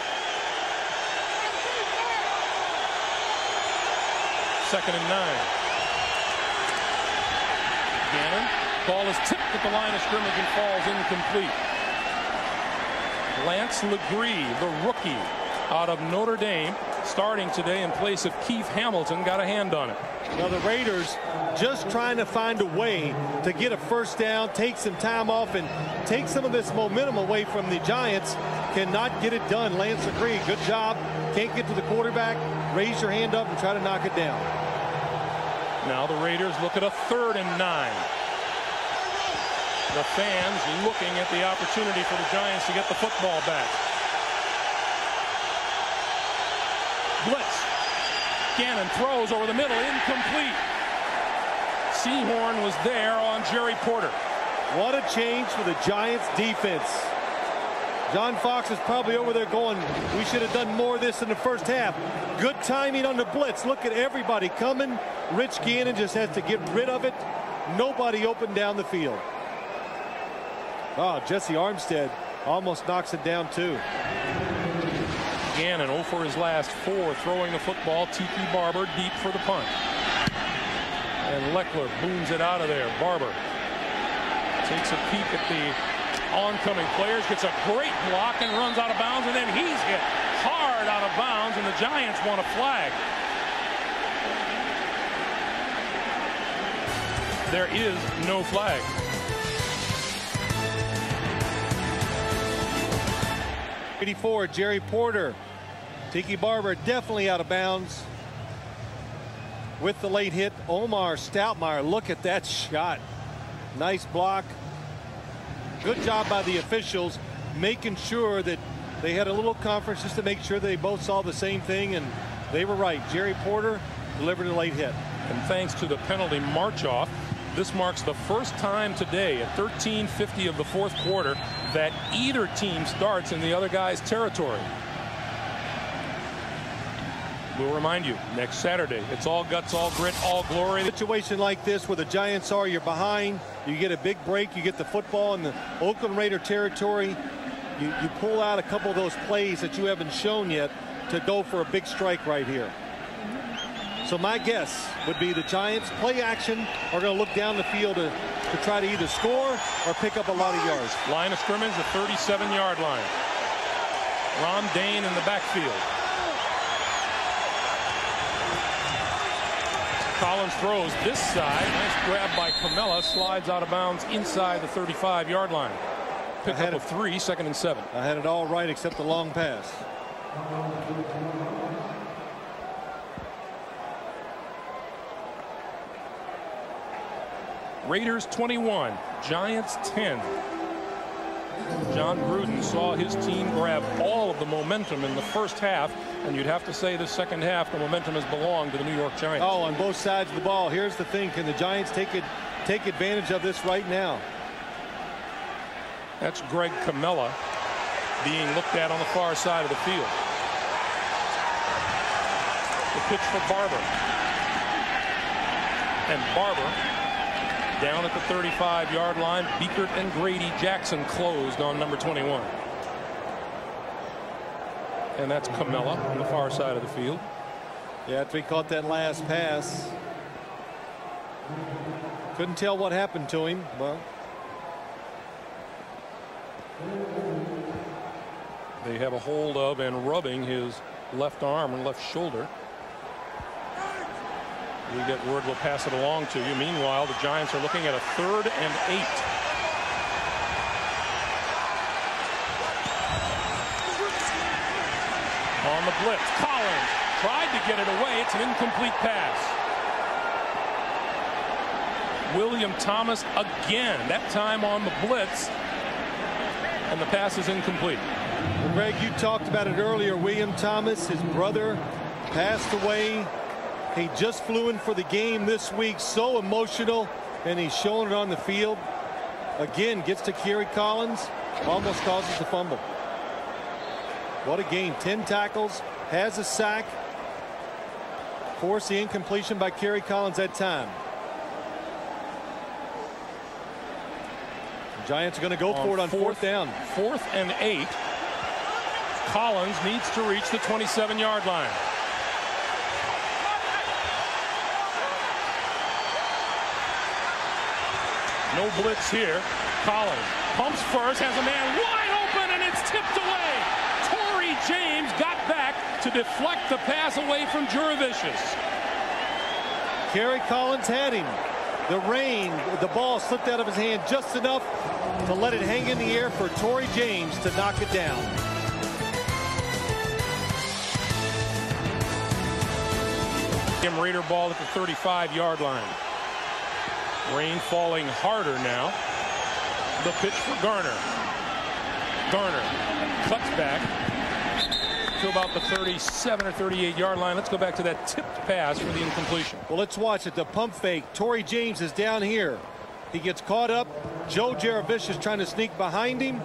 2nd and 9. Gannon. Ball is tipped at the line of scrimmage and falls incomplete. Lance Legree, the rookie out of Notre Dame, starting today in place of Keith Hamilton, got a hand on it. Now the Raiders just trying to find a way to get a first down, take some time off, and take some of this momentum away from the Giants. Cannot get it done. Lance Legree, good job. Can't get to the quarterback. Raise your hand up and try to knock it down. Now the Raiders look at a 3rd and 9. The fans looking at the opportunity for the Giants to get the football back. Blitz. Gannon throws over the middle, incomplete. Sehorn was there on Jerry Porter. What a change for the Giants defense. John Fox is probably over there going, we should have done more of this in the first half. Good timing on the blitz. Look at everybody coming. Rich Gannon just has to get rid of it. Nobody open down the field. Oh, Jesse Armstead almost knocks it down too. Gannon 0 for his last 4, throwing the football. Tiki Barber deep for the punt. And Leckler booms it out of there. Barber takes a peek at the oncoming players, gets a great block and runs out of bounds, and then he's hit hard out of bounds, and the Giants want a flag. There is no flag. '84, Jerry Porter. Tiki Barber definitely out of bounds with the late hit. Omar Stoutmire, look at that shot. Nice block. Good job by the officials making sure that they had a little conference just to make sure they both saw the same thing, and they were right. Jerry Porter delivered a late hit. And thanks to the penalty march-off, this marks the first time today at 13:50 of the fourth quarter that either team starts in the other guy's territory. We'll remind you, next Saturday, it's all guts, all grit, all glory. Situation like this where the Giants are, you're behind, you get a big break, you get the football in the Oakland Raider territory, you pull out a couple of those plays that you haven't shown yet to go for a big strike right here. So my guess would be the Giants play action are going to look down the field to try to either score or pick up a lot of yards. Line of scrimmage, the 37-yard line. Ron Dane in the backfield. Collins throws this side. Nice grab by Camella. Slides out of bounds inside the 35-yard line. Pickup of 3, 2nd and 7. I had it all right except the long pass. Raiders 21, Giants 10. John Gruden saw his team grab all of the momentum in the first half, and you'd have to say the second half the momentum has belonged to the New York Giants. Oh, on both sides of the ball. Here's the thing, can the Giants take advantage of this right now? That's Greg Camella being looked at on the far side of the field. The pitch for Barber. And Barber down at the 35-yard line. Beekert and Grady Jackson closed on number 21. And that's Camella on the far side of the field. Yeah, after he caught that last pass. Couldn't tell what happened to him, but they have a hold of and rubbing his left arm and left shoulder. We get word we'll pass it along to you. Meanwhile, the Giants are looking at a 3rd and 8. On the blitz, Collins tried to get it away. It's an incomplete pass. William Thomas again, that time on the blitz, and the pass is incomplete. Well, Greg, you talked about it earlier. William Thomas, his brother, passed away. He just flew in for the game this week. So emotional, and he's showing it on the field. Again, gets to Kerry Collins, almost causes the fumble. What a game. 10 tackles, has a sack. Forced the incompletion by Kerry Collins that time. The Giants are going to go for it on 4th down. 4th and 8. Collins needs to reach the 27-yard line. No blitz here. Collins pumps first, has a man wide open, and it's tipped away. Torrey James got back to deflect the pass away from Jurevicius. Kerry Collins had him. The rain, the ball slipped out of his hand just enough to let it hang in the air for Torrey James to knock it down. Raider ball at the 35-yard line. Rain falling harder now. The pitch for Garner. Garner cuts back to about the 37 or 38-yard line. Let's go back to that tipped pass for the incompletion. Well, let's watch it. The pump fake. Torrey James is down here. He gets caught up. Joe Jurevicius trying to sneak behind him.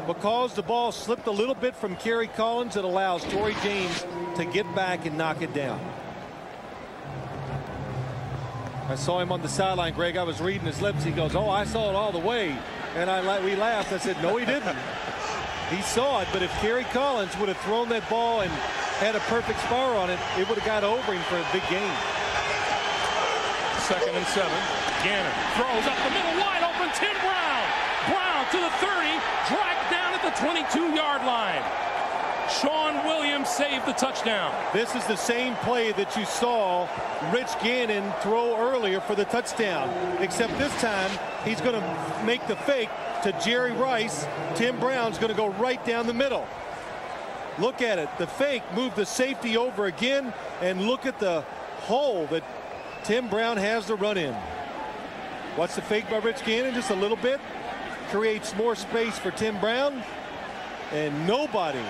Because the ball slipped a little bit from Kerry Collins, it allows Torrey James to get back and knock it down. I saw him on the sideline, Greg. I was reading his lips. He goes, "Oh, I saw it all the way." And we laughed. I said, "No, he didn't." He saw it, but if Kerry Collins would have thrown that ball and had a perfect spar on it, it would have got over him for a big game. 2nd and 7. Gannon throws up the middle, wide open. Tim Brown. Brown to the 30, dragged down at the 22-yard line. Sean Williams saved the touchdown. This is the same play that you saw Rich Gannon throw earlier for the touchdown, except this time he's going to make the fake to Jerry Rice. Tim Brown's going to go right down the middle. Look at it. The fake moved the safety over again, and look at the hole that Tim Brown has to run in. What's the fake by Rich Gannon? Just a little bit. Creates more space for Tim Brown, and nobody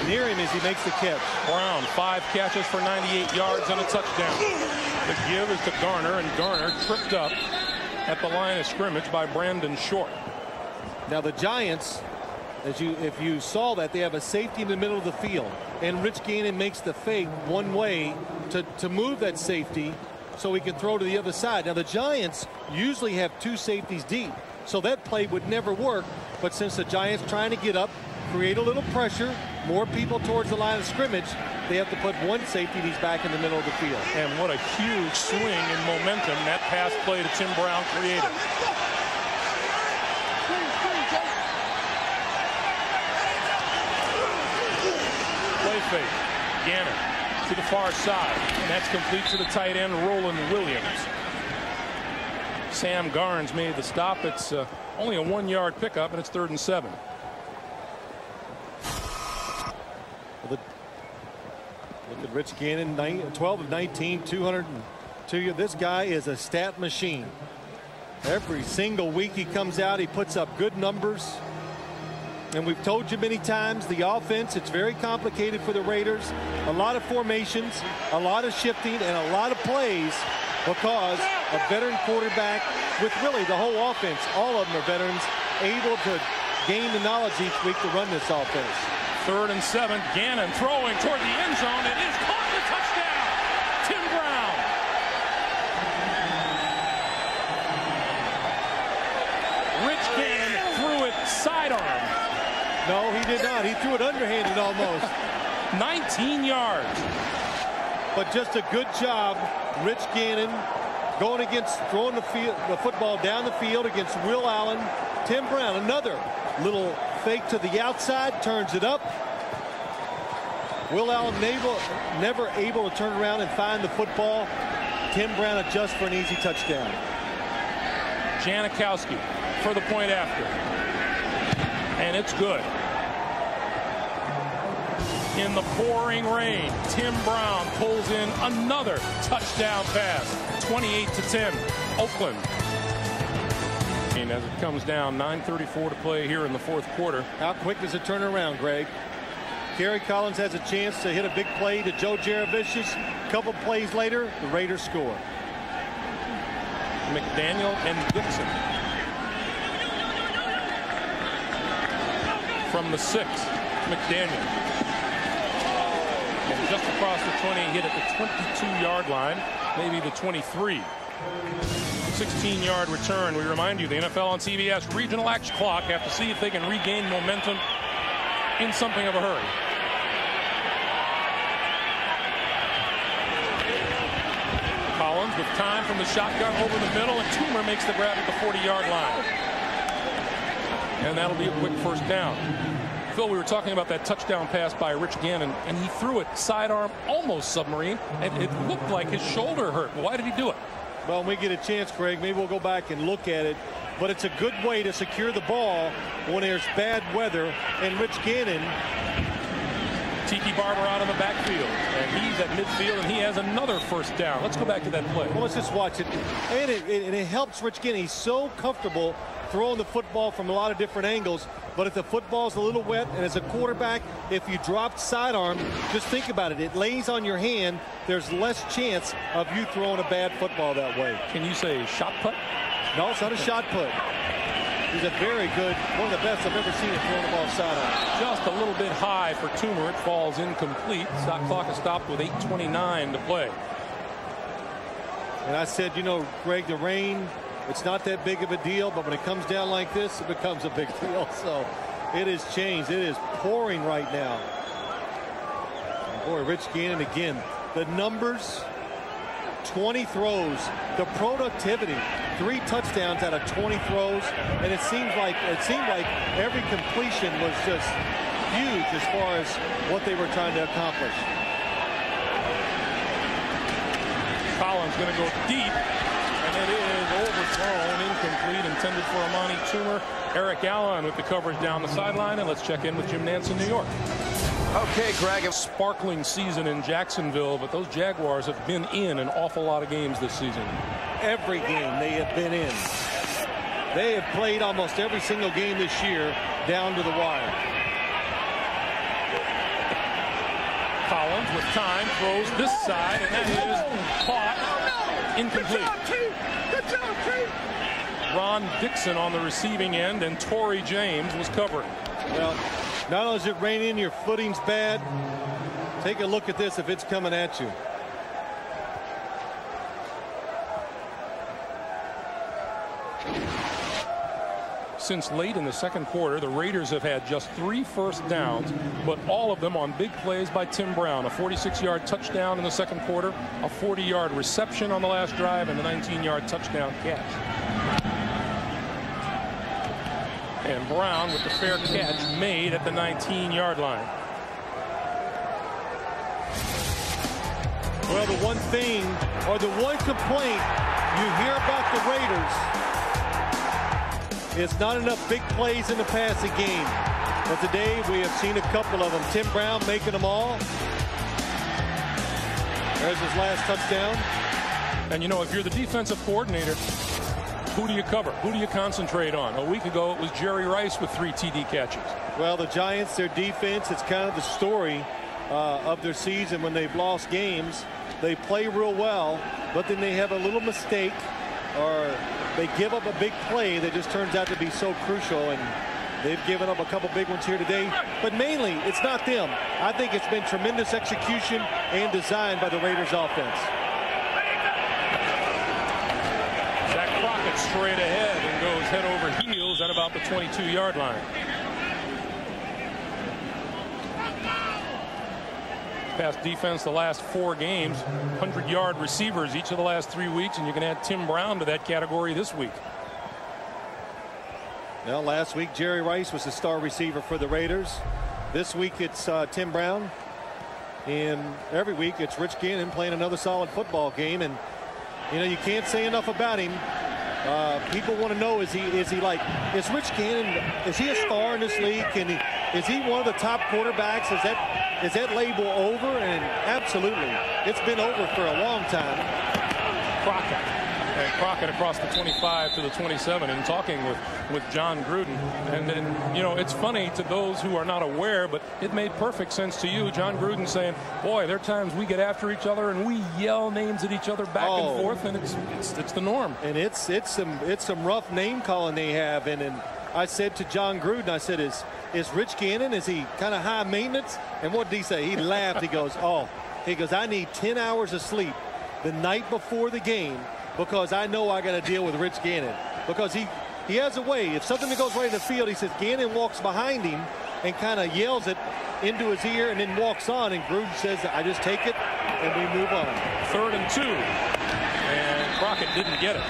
near him as he makes the catch. Brown, 5 catches for 98 yards and a touchdown. The give is to Garner, and Garner tripped up at the line of scrimmage by Brandon Short. Now the Giants, if you saw that, they have a safety in the middle of the field, and Rich Gannon makes the fake one way to move that safety so he can throw to the other side. Now the Giants usually have 2 safeties deep, so that play would never work. But since the Giants trying to get up, create a little pressure, more people towards the line of scrimmage, they have to put 1 safety, and he's back in the middle of the field. And what a huge swing in momentum that pass play to Tim Brown created. Play fake. Gannon to the far side, and that's complete to the tight end, Roland Williams. Sam Garnes made the stop. It's only a 1-yard pickup, and it's 3rd and 7. Look at Rich Gannon, 12 of 19, 202. This guy is a stat machine. Every single week he comes out, he puts up good numbers. And we've told you many times, the offense, it's very complicated for the Raiders. A lot of formations, a lot of shifting, and a lot of plays because a veteran quarterback with really the whole offense, all of them are veterans, able to gain the knowledge each week to run this offense. 3rd and 7. Gannon throwing toward the end zone. It is caught for touchdown. Tim Brown. Rich Gannon threw it sidearm. No, he did not. He threw it underhanded almost. 19 yards. But just a good job, Rich Gannon going against throwing the football down the field against Will Allen. Tim Brown, another little fake to the outside, turns it up. Will Allen never able to turn around and find the football. Tim Brown adjusts for an easy touchdown. Janikowski for the point after. And it's good. In the pouring rain, Tim Brown pulls in another touchdown pass. 28-10, Oakland. And as it comes down, 9:34 to play here in the 4th quarter. How quick does it turn around, Greg? Gary Collins has a chance to hit a big play to Joe Jaravicius. A couple plays later, the Raiders score. McDaniel and Dixon. From the 6, McDaniel. And just across the 20, hit at the 22-yard line, maybe the 23. 16-yard return. We remind you, the NFL on CBS Regional X clock have to see if they can regain momentum in something of a hurry. Collins with time from the shotgun over the middle, and Toomer makes the grab at the 40-yard line. And that'll be a quick 1st down. Phil, we were talking about that touchdown pass by Rich Gannon, and he threw it sidearm, almost submarine, and it looked like his shoulder hurt. Why did he do it? Well, when we get a chance, Greg, maybe we'll go back and look at it. But it's a good way to secure the ball when there's bad weather. And Rich Gannon. Tiki Barber out of the backfield, and he's at midfield, and he has another 1st down. Let's go back to that play. Well, let's just watch it. And it helps Rich Gannon. He's so comfortable throwing the football from a lot of different angles. But if the football's a little wet, and as a quarterback, if you dropped sidearm, just think about it. It lays on your hand. There's less chance of you throwing a bad football that way. Can you say shot put? No, it's not a shot put. He's a very good, one of the best I've ever seen him throwing the ball sidearm. Just a little bit high for Toomer. It falls incomplete. Shot clock is stopped with 8:29 to play. And I said, you know, Greg, the rain, it's not that big of a deal, but when it comes down like this, it becomes a big deal. So it has changed. It is pouring right now. And boy, Rich Gannon again. The numbers, 20 throws, the productivity, 3 touchdowns out of 20 throws, and it seemed like every completion was just huge as far as what they were trying to accomplish. Collins going to go deep, and it is overthrown, incomplete, intended for Amani Toomer. Eric Allen with the coverage down the sideline, and let's check in with Jim Nance in New York. Okay, Greg. A sparkling season in Jacksonville, but those Jaguars have been in an awful lot of games this season. Every game they have been in. They have played almost every single game this year down to the wire. Collins with time throws this side, and that is caught. Incomplete. Good job, Chief. Ron Dixon on the receiving end, and Torrey James was covering. Well, not only is it raining, your footing's bad. Take a look at this if it's coming at you. Since late in the second quarter, the Raiders have had just 3 first downs, but all of them on big plays by Tim Brown. A 46-yard touchdown in the second quarter, a 40-yard reception on the last drive, and a 19-yard touchdown catch. And Brown with the fair catch made at the 19-yard line. Well, the one thing, or the one complaint you hear about the Raiders, it's not enough big plays in the passing game. But today we have seen a couple of them. Tim Brown making them all. There's his last touchdown. And you know, if you're the defensive coordinator, who do you cover? Who do you concentrate on? A week ago, it was Jerry Rice with 3 TD catches. Well, the Giants, their defense, it's kind of the story of their season when they've lost games. They play real well, but then they have a little mistake, or they give up a big play that just turns out to be so crucial, and they've given up a couple big ones here today. But mainly, it's not them. I think it's been tremendous execution and design by the Raiders offense. Zach Crockett straight ahead and goes head over heels at about the 22-yard line. Past defense the last 4 games, 100-yard receivers each of the last 3 weeks, and you can add Tim Brown to that category this week. Well, last week Jerry Rice was the star receiver for the Raiders. This week it's Tim Brown, and every week it's Rich Gannon playing another solid football game. And you know, you can't say enough about him. People want to know, is he like, is Rich Gannon, is he a star in this league? Is he one of the top quarterbacks? Is that label over? And absolutely, it's been over for a long time. Crockett across the 25 to the 27 and talking with John Gruden. And you know, it's funny to those who are not aware, but it made perfect sense to you. John Gruden saying, boy, there are times we get after each other and we yell names at each other back and forth, and it's the norm. And it's some rough name calling they have. And I said to John Gruden, I said, is Rich Gannon, is he kind of high maintenance? And what did he say? He laughed. He goes, I need 10 hours of sleep the night before the game, because I know I got to deal with Rich Gannon. Because he has a way, if something goes right in the field, he says Gannon walks behind him and kind of yells it into his ear and then walks on, and Gruden says, I just take it and we move on. 3rd and 2, and Crockett didn't get it.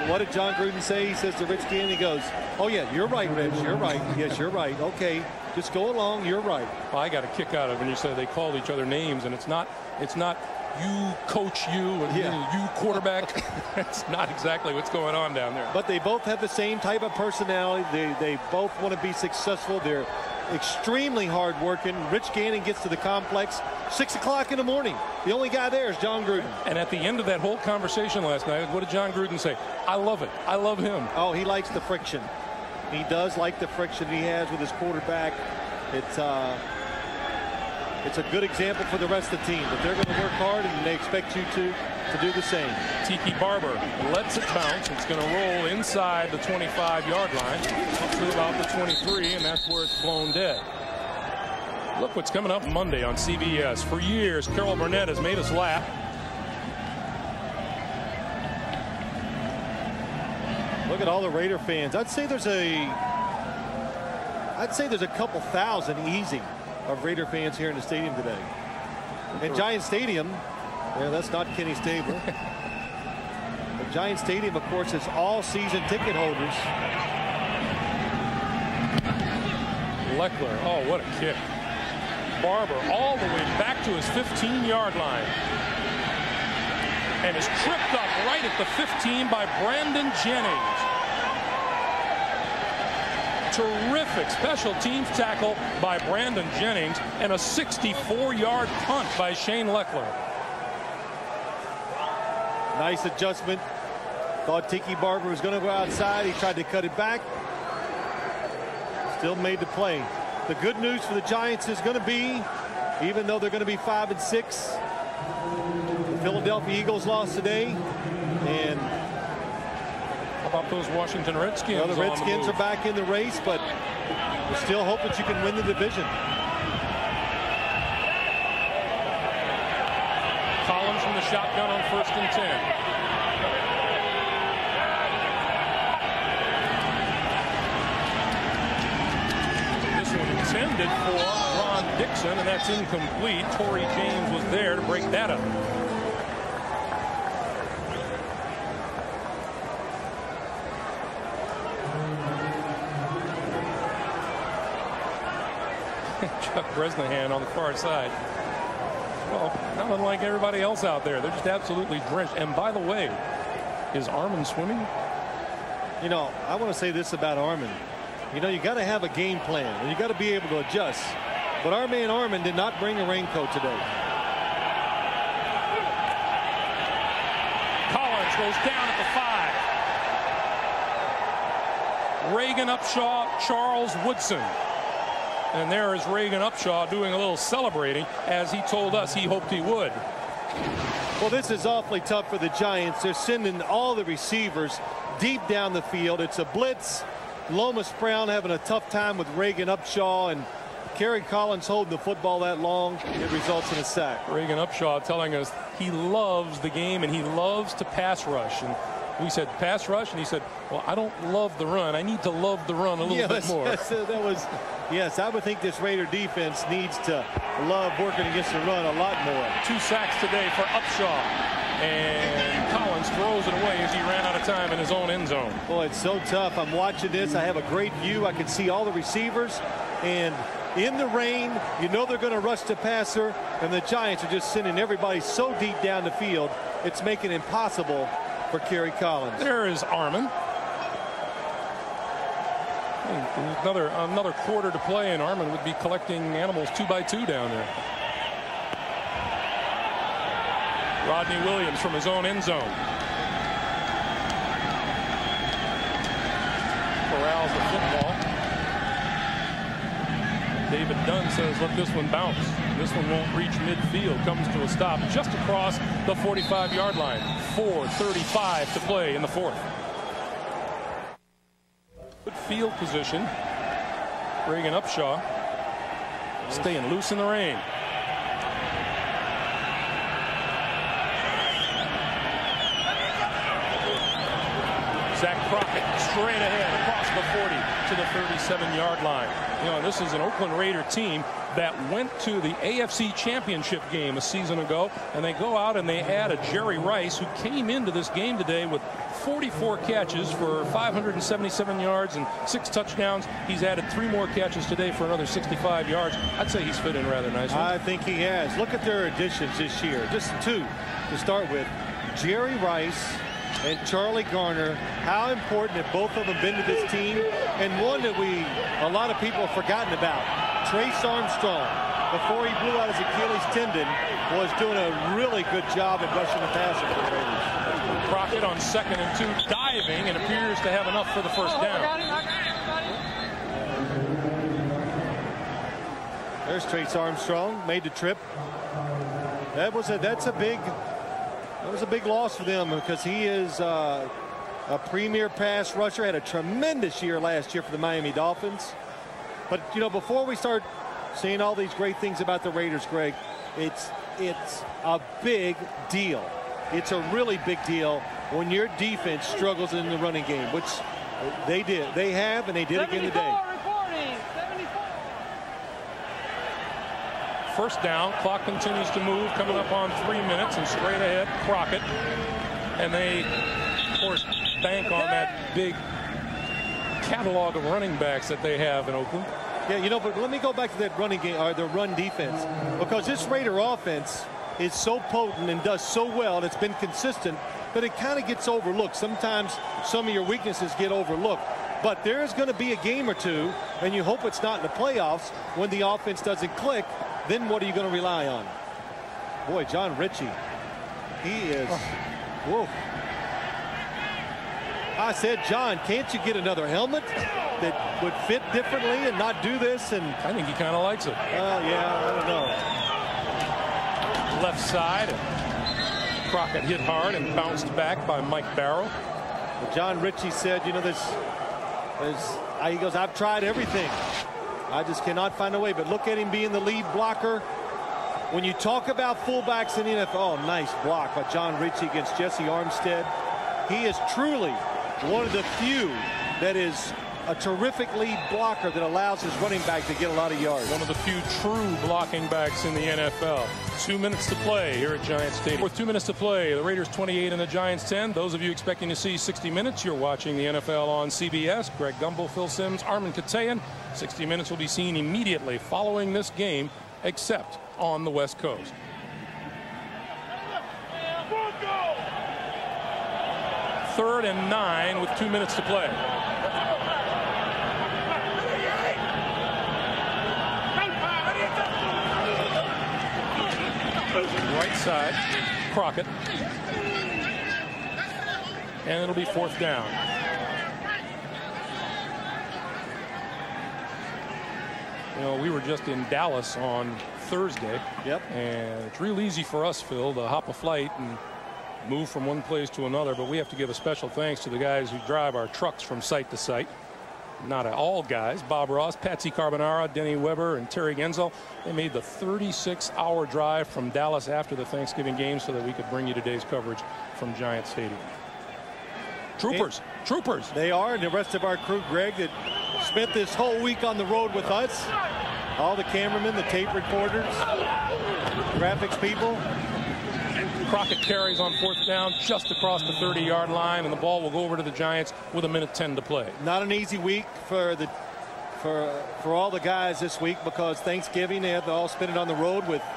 What did John Gruden say? He says to Rich Gannon, he goes, oh yeah, you're right, Rich, you're right. Yes, you're right. Okay, just go along, you're right. Well, I got a kick out of it when you say they called each other names, and it's not you coach you and you quarterback. It's not exactly what's going on down there. But they both have the same type of personality. They both want to be successful. They're extremely hard working. Rich Gannon gets to the complex 6 o'clock in the morning. The only guy there is John Gruden. And at the end of that whole conversation last night, what did John Gruden say? I love it. I love him. Oh, he likes the friction. He does like the friction he has with his quarterback. It's a good example for the rest of the team, but they're going to work hard, and they expect you to do the same. Tiki Barber lets it bounce. It's going to roll inside the 25-yard line up to about the 23, and that's where it's blown dead. Look what's coming up Monday on CBS. For years, Carol Burnett has made us laugh. Look at all the Raider fans. I'd say there's a couple thousand easy of Raider fans here in the stadium today. And Giant Stadium, well, that's not Kenny Stabler. But Giant Stadium, of course, is all season ticket holders. Leckler. Oh, what a kick. Barber all the way back to his 15-yard line. And is tripped up right at the 15 by Brandon Jennings. Terrific special teams tackle by Brandon Jennings and a 64-yard punt by Shane Leckler. Nice adjustment. Thought Tiki Barber was going to go outside. He tried to cut it back. Still made the play. The good news for the Giants is going to be, even though they're going to be 5-6, the Philadelphia Eagles lost today. And how about those Washington Redskins? Well, the Redskins are back in the race, but we're still hoping you can win the division. Collins from the shotgun on 1st and 10. Intended for Ron Dixon, and that's incomplete. Torrey James was there to break that up. Chuck Bresnahan on the far side. Well, not unlike everybody else out there. They're just absolutely drenched. And by the way, is Armin swimming? You know, I want to say this about Armin. You know, you got to have a game plan, and you got to be able to adjust. But our man Armin did not bring a raincoat today. Collins goes down at the 5. Reagan Upshaw, Charles Woodson. And there is Reagan Upshaw doing a little celebrating, as he told us he hoped he would. Well, this is awfully tough for the Giants. They're sending all the receivers deep down the field. It's a blitz. Lomas Brown having a tough time with Reagan Upshaw, and Kerry Collins holding the football that long. It results in a sack. Reagan Upshaw telling us he loves the game and he loves to pass rush. And we said pass rush, and he said, well, I don't love the run. I need to love the run a little bit more. Yes, I would think this Raider defense needs to love working against the run a lot more. 2 sacks today for Upshaw. And Collins throws it away as he ran out of time in his own end zone. Boy, it's so tough. I'm watching this. I have a great view. I can see all the receivers. And in the rain, you know they're going to rush the passer. And the Giants are just sending everybody so deep down the field, it's making it impossible for Kerry Collins. There is Armin. Another quarter to play, and Armin would be collecting animals 2 by 2 down there. Rodney Williams from his own end zone. Corrals the football. David Dunn says, let this one bounce. This one won't reach midfield. Comes to a stop just across the 45-yard line. 4:35 to play in the 4th. Good field position. Reagan Upshaw staying loose in the rain. Zach Crockett straight ahead across the 40 to the 37-yard line. You know, this is an Oakland Raider team that went to the AFC Championship game a season ago, and they go out and they add a Jerry Rice, who came into this game today with 44 catches for 577 yards and 6 touchdowns. He's added 3 more catches today for another 65 yards. I'd say he's fit in rather nicely. I think he has. Look at their additions this year. Just 2 to start with. Jerry Rice and Charlie Garner, how important have both of them been to this team, and one that a lot of people have forgotten about. Trace Armstrong, before he blew out his Achilles tendon, was doing a really good job at rushing the passer for the Raiders. Crockett on 2nd and 2, diving, and appears to have enough for the first down. There's Trace Armstrong, made the trip. That was a big loss for them, because he is a premier pass rusher. Had a tremendous year last year for the Miami Dolphins. But, you know, before we start seeing all these great things about the Raiders, Greg, it's a big deal. It's a really big deal when your defense struggles in the running game, which they did. They have, and they did again today. First down, clock continues to move, coming up on 3 minutes, and straight ahead, Crockett. And they, of course, bank on that big catalog of running backs that they have in Oakland. Yeah, you know, but let me go back to that running game, or the run defense, because this Raider offense is so potent and does so well, and it's been consistent, that it kind of gets overlooked. Sometimes some of your weaknesses get overlooked. But there's going to be a game or two, and you hope it's not in the playoffs, when the offense doesn't click. Then what are you going to rely on? Boy, John Ritchie, he is, whoa. I said, John, can't you get another helmet that would fit differently and not do this? And I think he kind of likes it. Yeah, I don't know. Left side, and Crockett hit hard and bounced back by Mike Barrow. But John Ritchie said, you know, he goes, I've tried everything. I just cannot find a way. But look at him being the lead blocker. When you talk about fullbacks in the NFL, nice block by John Ritchie against Jesse Armstead. He is truly one of the few that is a terrific lead blocker that allows his running back to get a lot of yards. One of the few true blocking backs in the NFL. 2 minutes to play here at Giants Stadium. With 2 minutes to play, the Raiders 28 and the Giants 10. Those of you expecting to see 60 minutes, you're watching the NFL on CBS. Greg Gumbel, Phil Simms, Armin Katayan. 60 minutes will be seen immediately following this game, except on the West Coast. Third and 9 with 2 minutes to play. Right side, Crockett. And it'll be 4th down. You know, we were just in Dallas on Thursday. Yep. And it's real easy for us, Phil, to hop a flight and move from one place to another, but we have to give a special thanks to the guys who drive our trucks from site to site. Not all guys. Bob Ross, Patsy Carbonara, Denny Weber, and Terry Genzel. They made the 36-hour drive from Dallas after the Thanksgiving game so that we could bring you today's coverage from Giant Stadium. Troopers. Troopers. They are, and the rest of our crew, Greg, that spent this whole week on the road with us. All the cameramen, the tape reporters, graphics people. Crockett carries on 4th down just across the 30-yard line, and the ball will go over to the Giants with 1:10 to play. Not an easy week for all the guys this week, because Thanksgiving they had to all spend it on the road with us.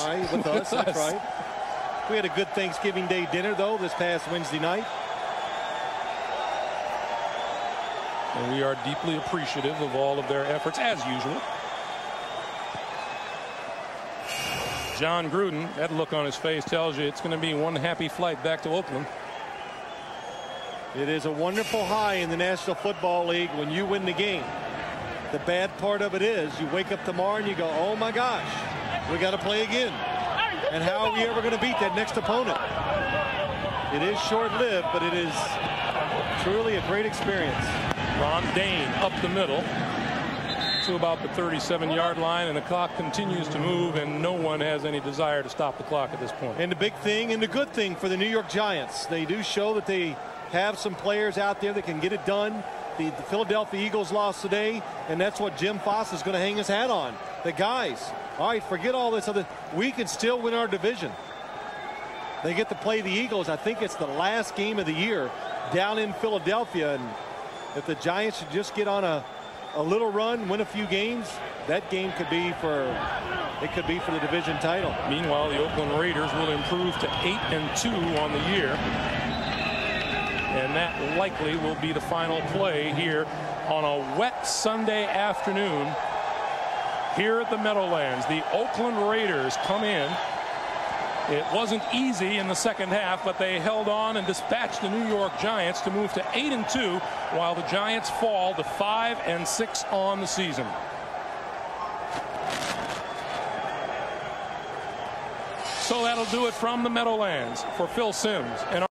You and I, with us. That's right. We had a good Thanksgiving Day dinner though this past Wednesday night. And we are deeply appreciative of all of their efforts as usual. John Gruden, that look on his face tells you it's going to be one happy flight back to Oakland. It is a wonderful high in the National Football League when you win the game. The bad part of it is you wake up tomorrow and you go, oh my gosh, we got to play again. And how are we ever going to beat that next opponent? It is short-lived, but it is truly a great experience. Ron Dane up the middle to about the 37-yard line, and the clock continues to move, and no one has any desire to stop the clock at this point. And the big thing and the good thing for the New York Giants, they do show that they have some players out there that can get it done. The Philadelphia Eagles lost today, and that's what Jim Foss is going to hang his hat on. The guys, all right, forget all this other. We can still win our division. They get to play the Eagles. I think it's the last game of the year down in Philadelphia, and if the Giants should just get on a little run, win a few games, that game could be for the division title. Meanwhile, the Oakland Raiders will improve to 8-2 on the year, and that likely will be the final play here on a wet Sunday afternoon here at the Meadowlands. The Oakland Raiders come in. It wasn't easy in the second half, but they held on and dispatched the New York Giants to move to 8-2, while the Giants fall to 5-6 on the season. So that'll do it from the Meadowlands. For Phil Simms and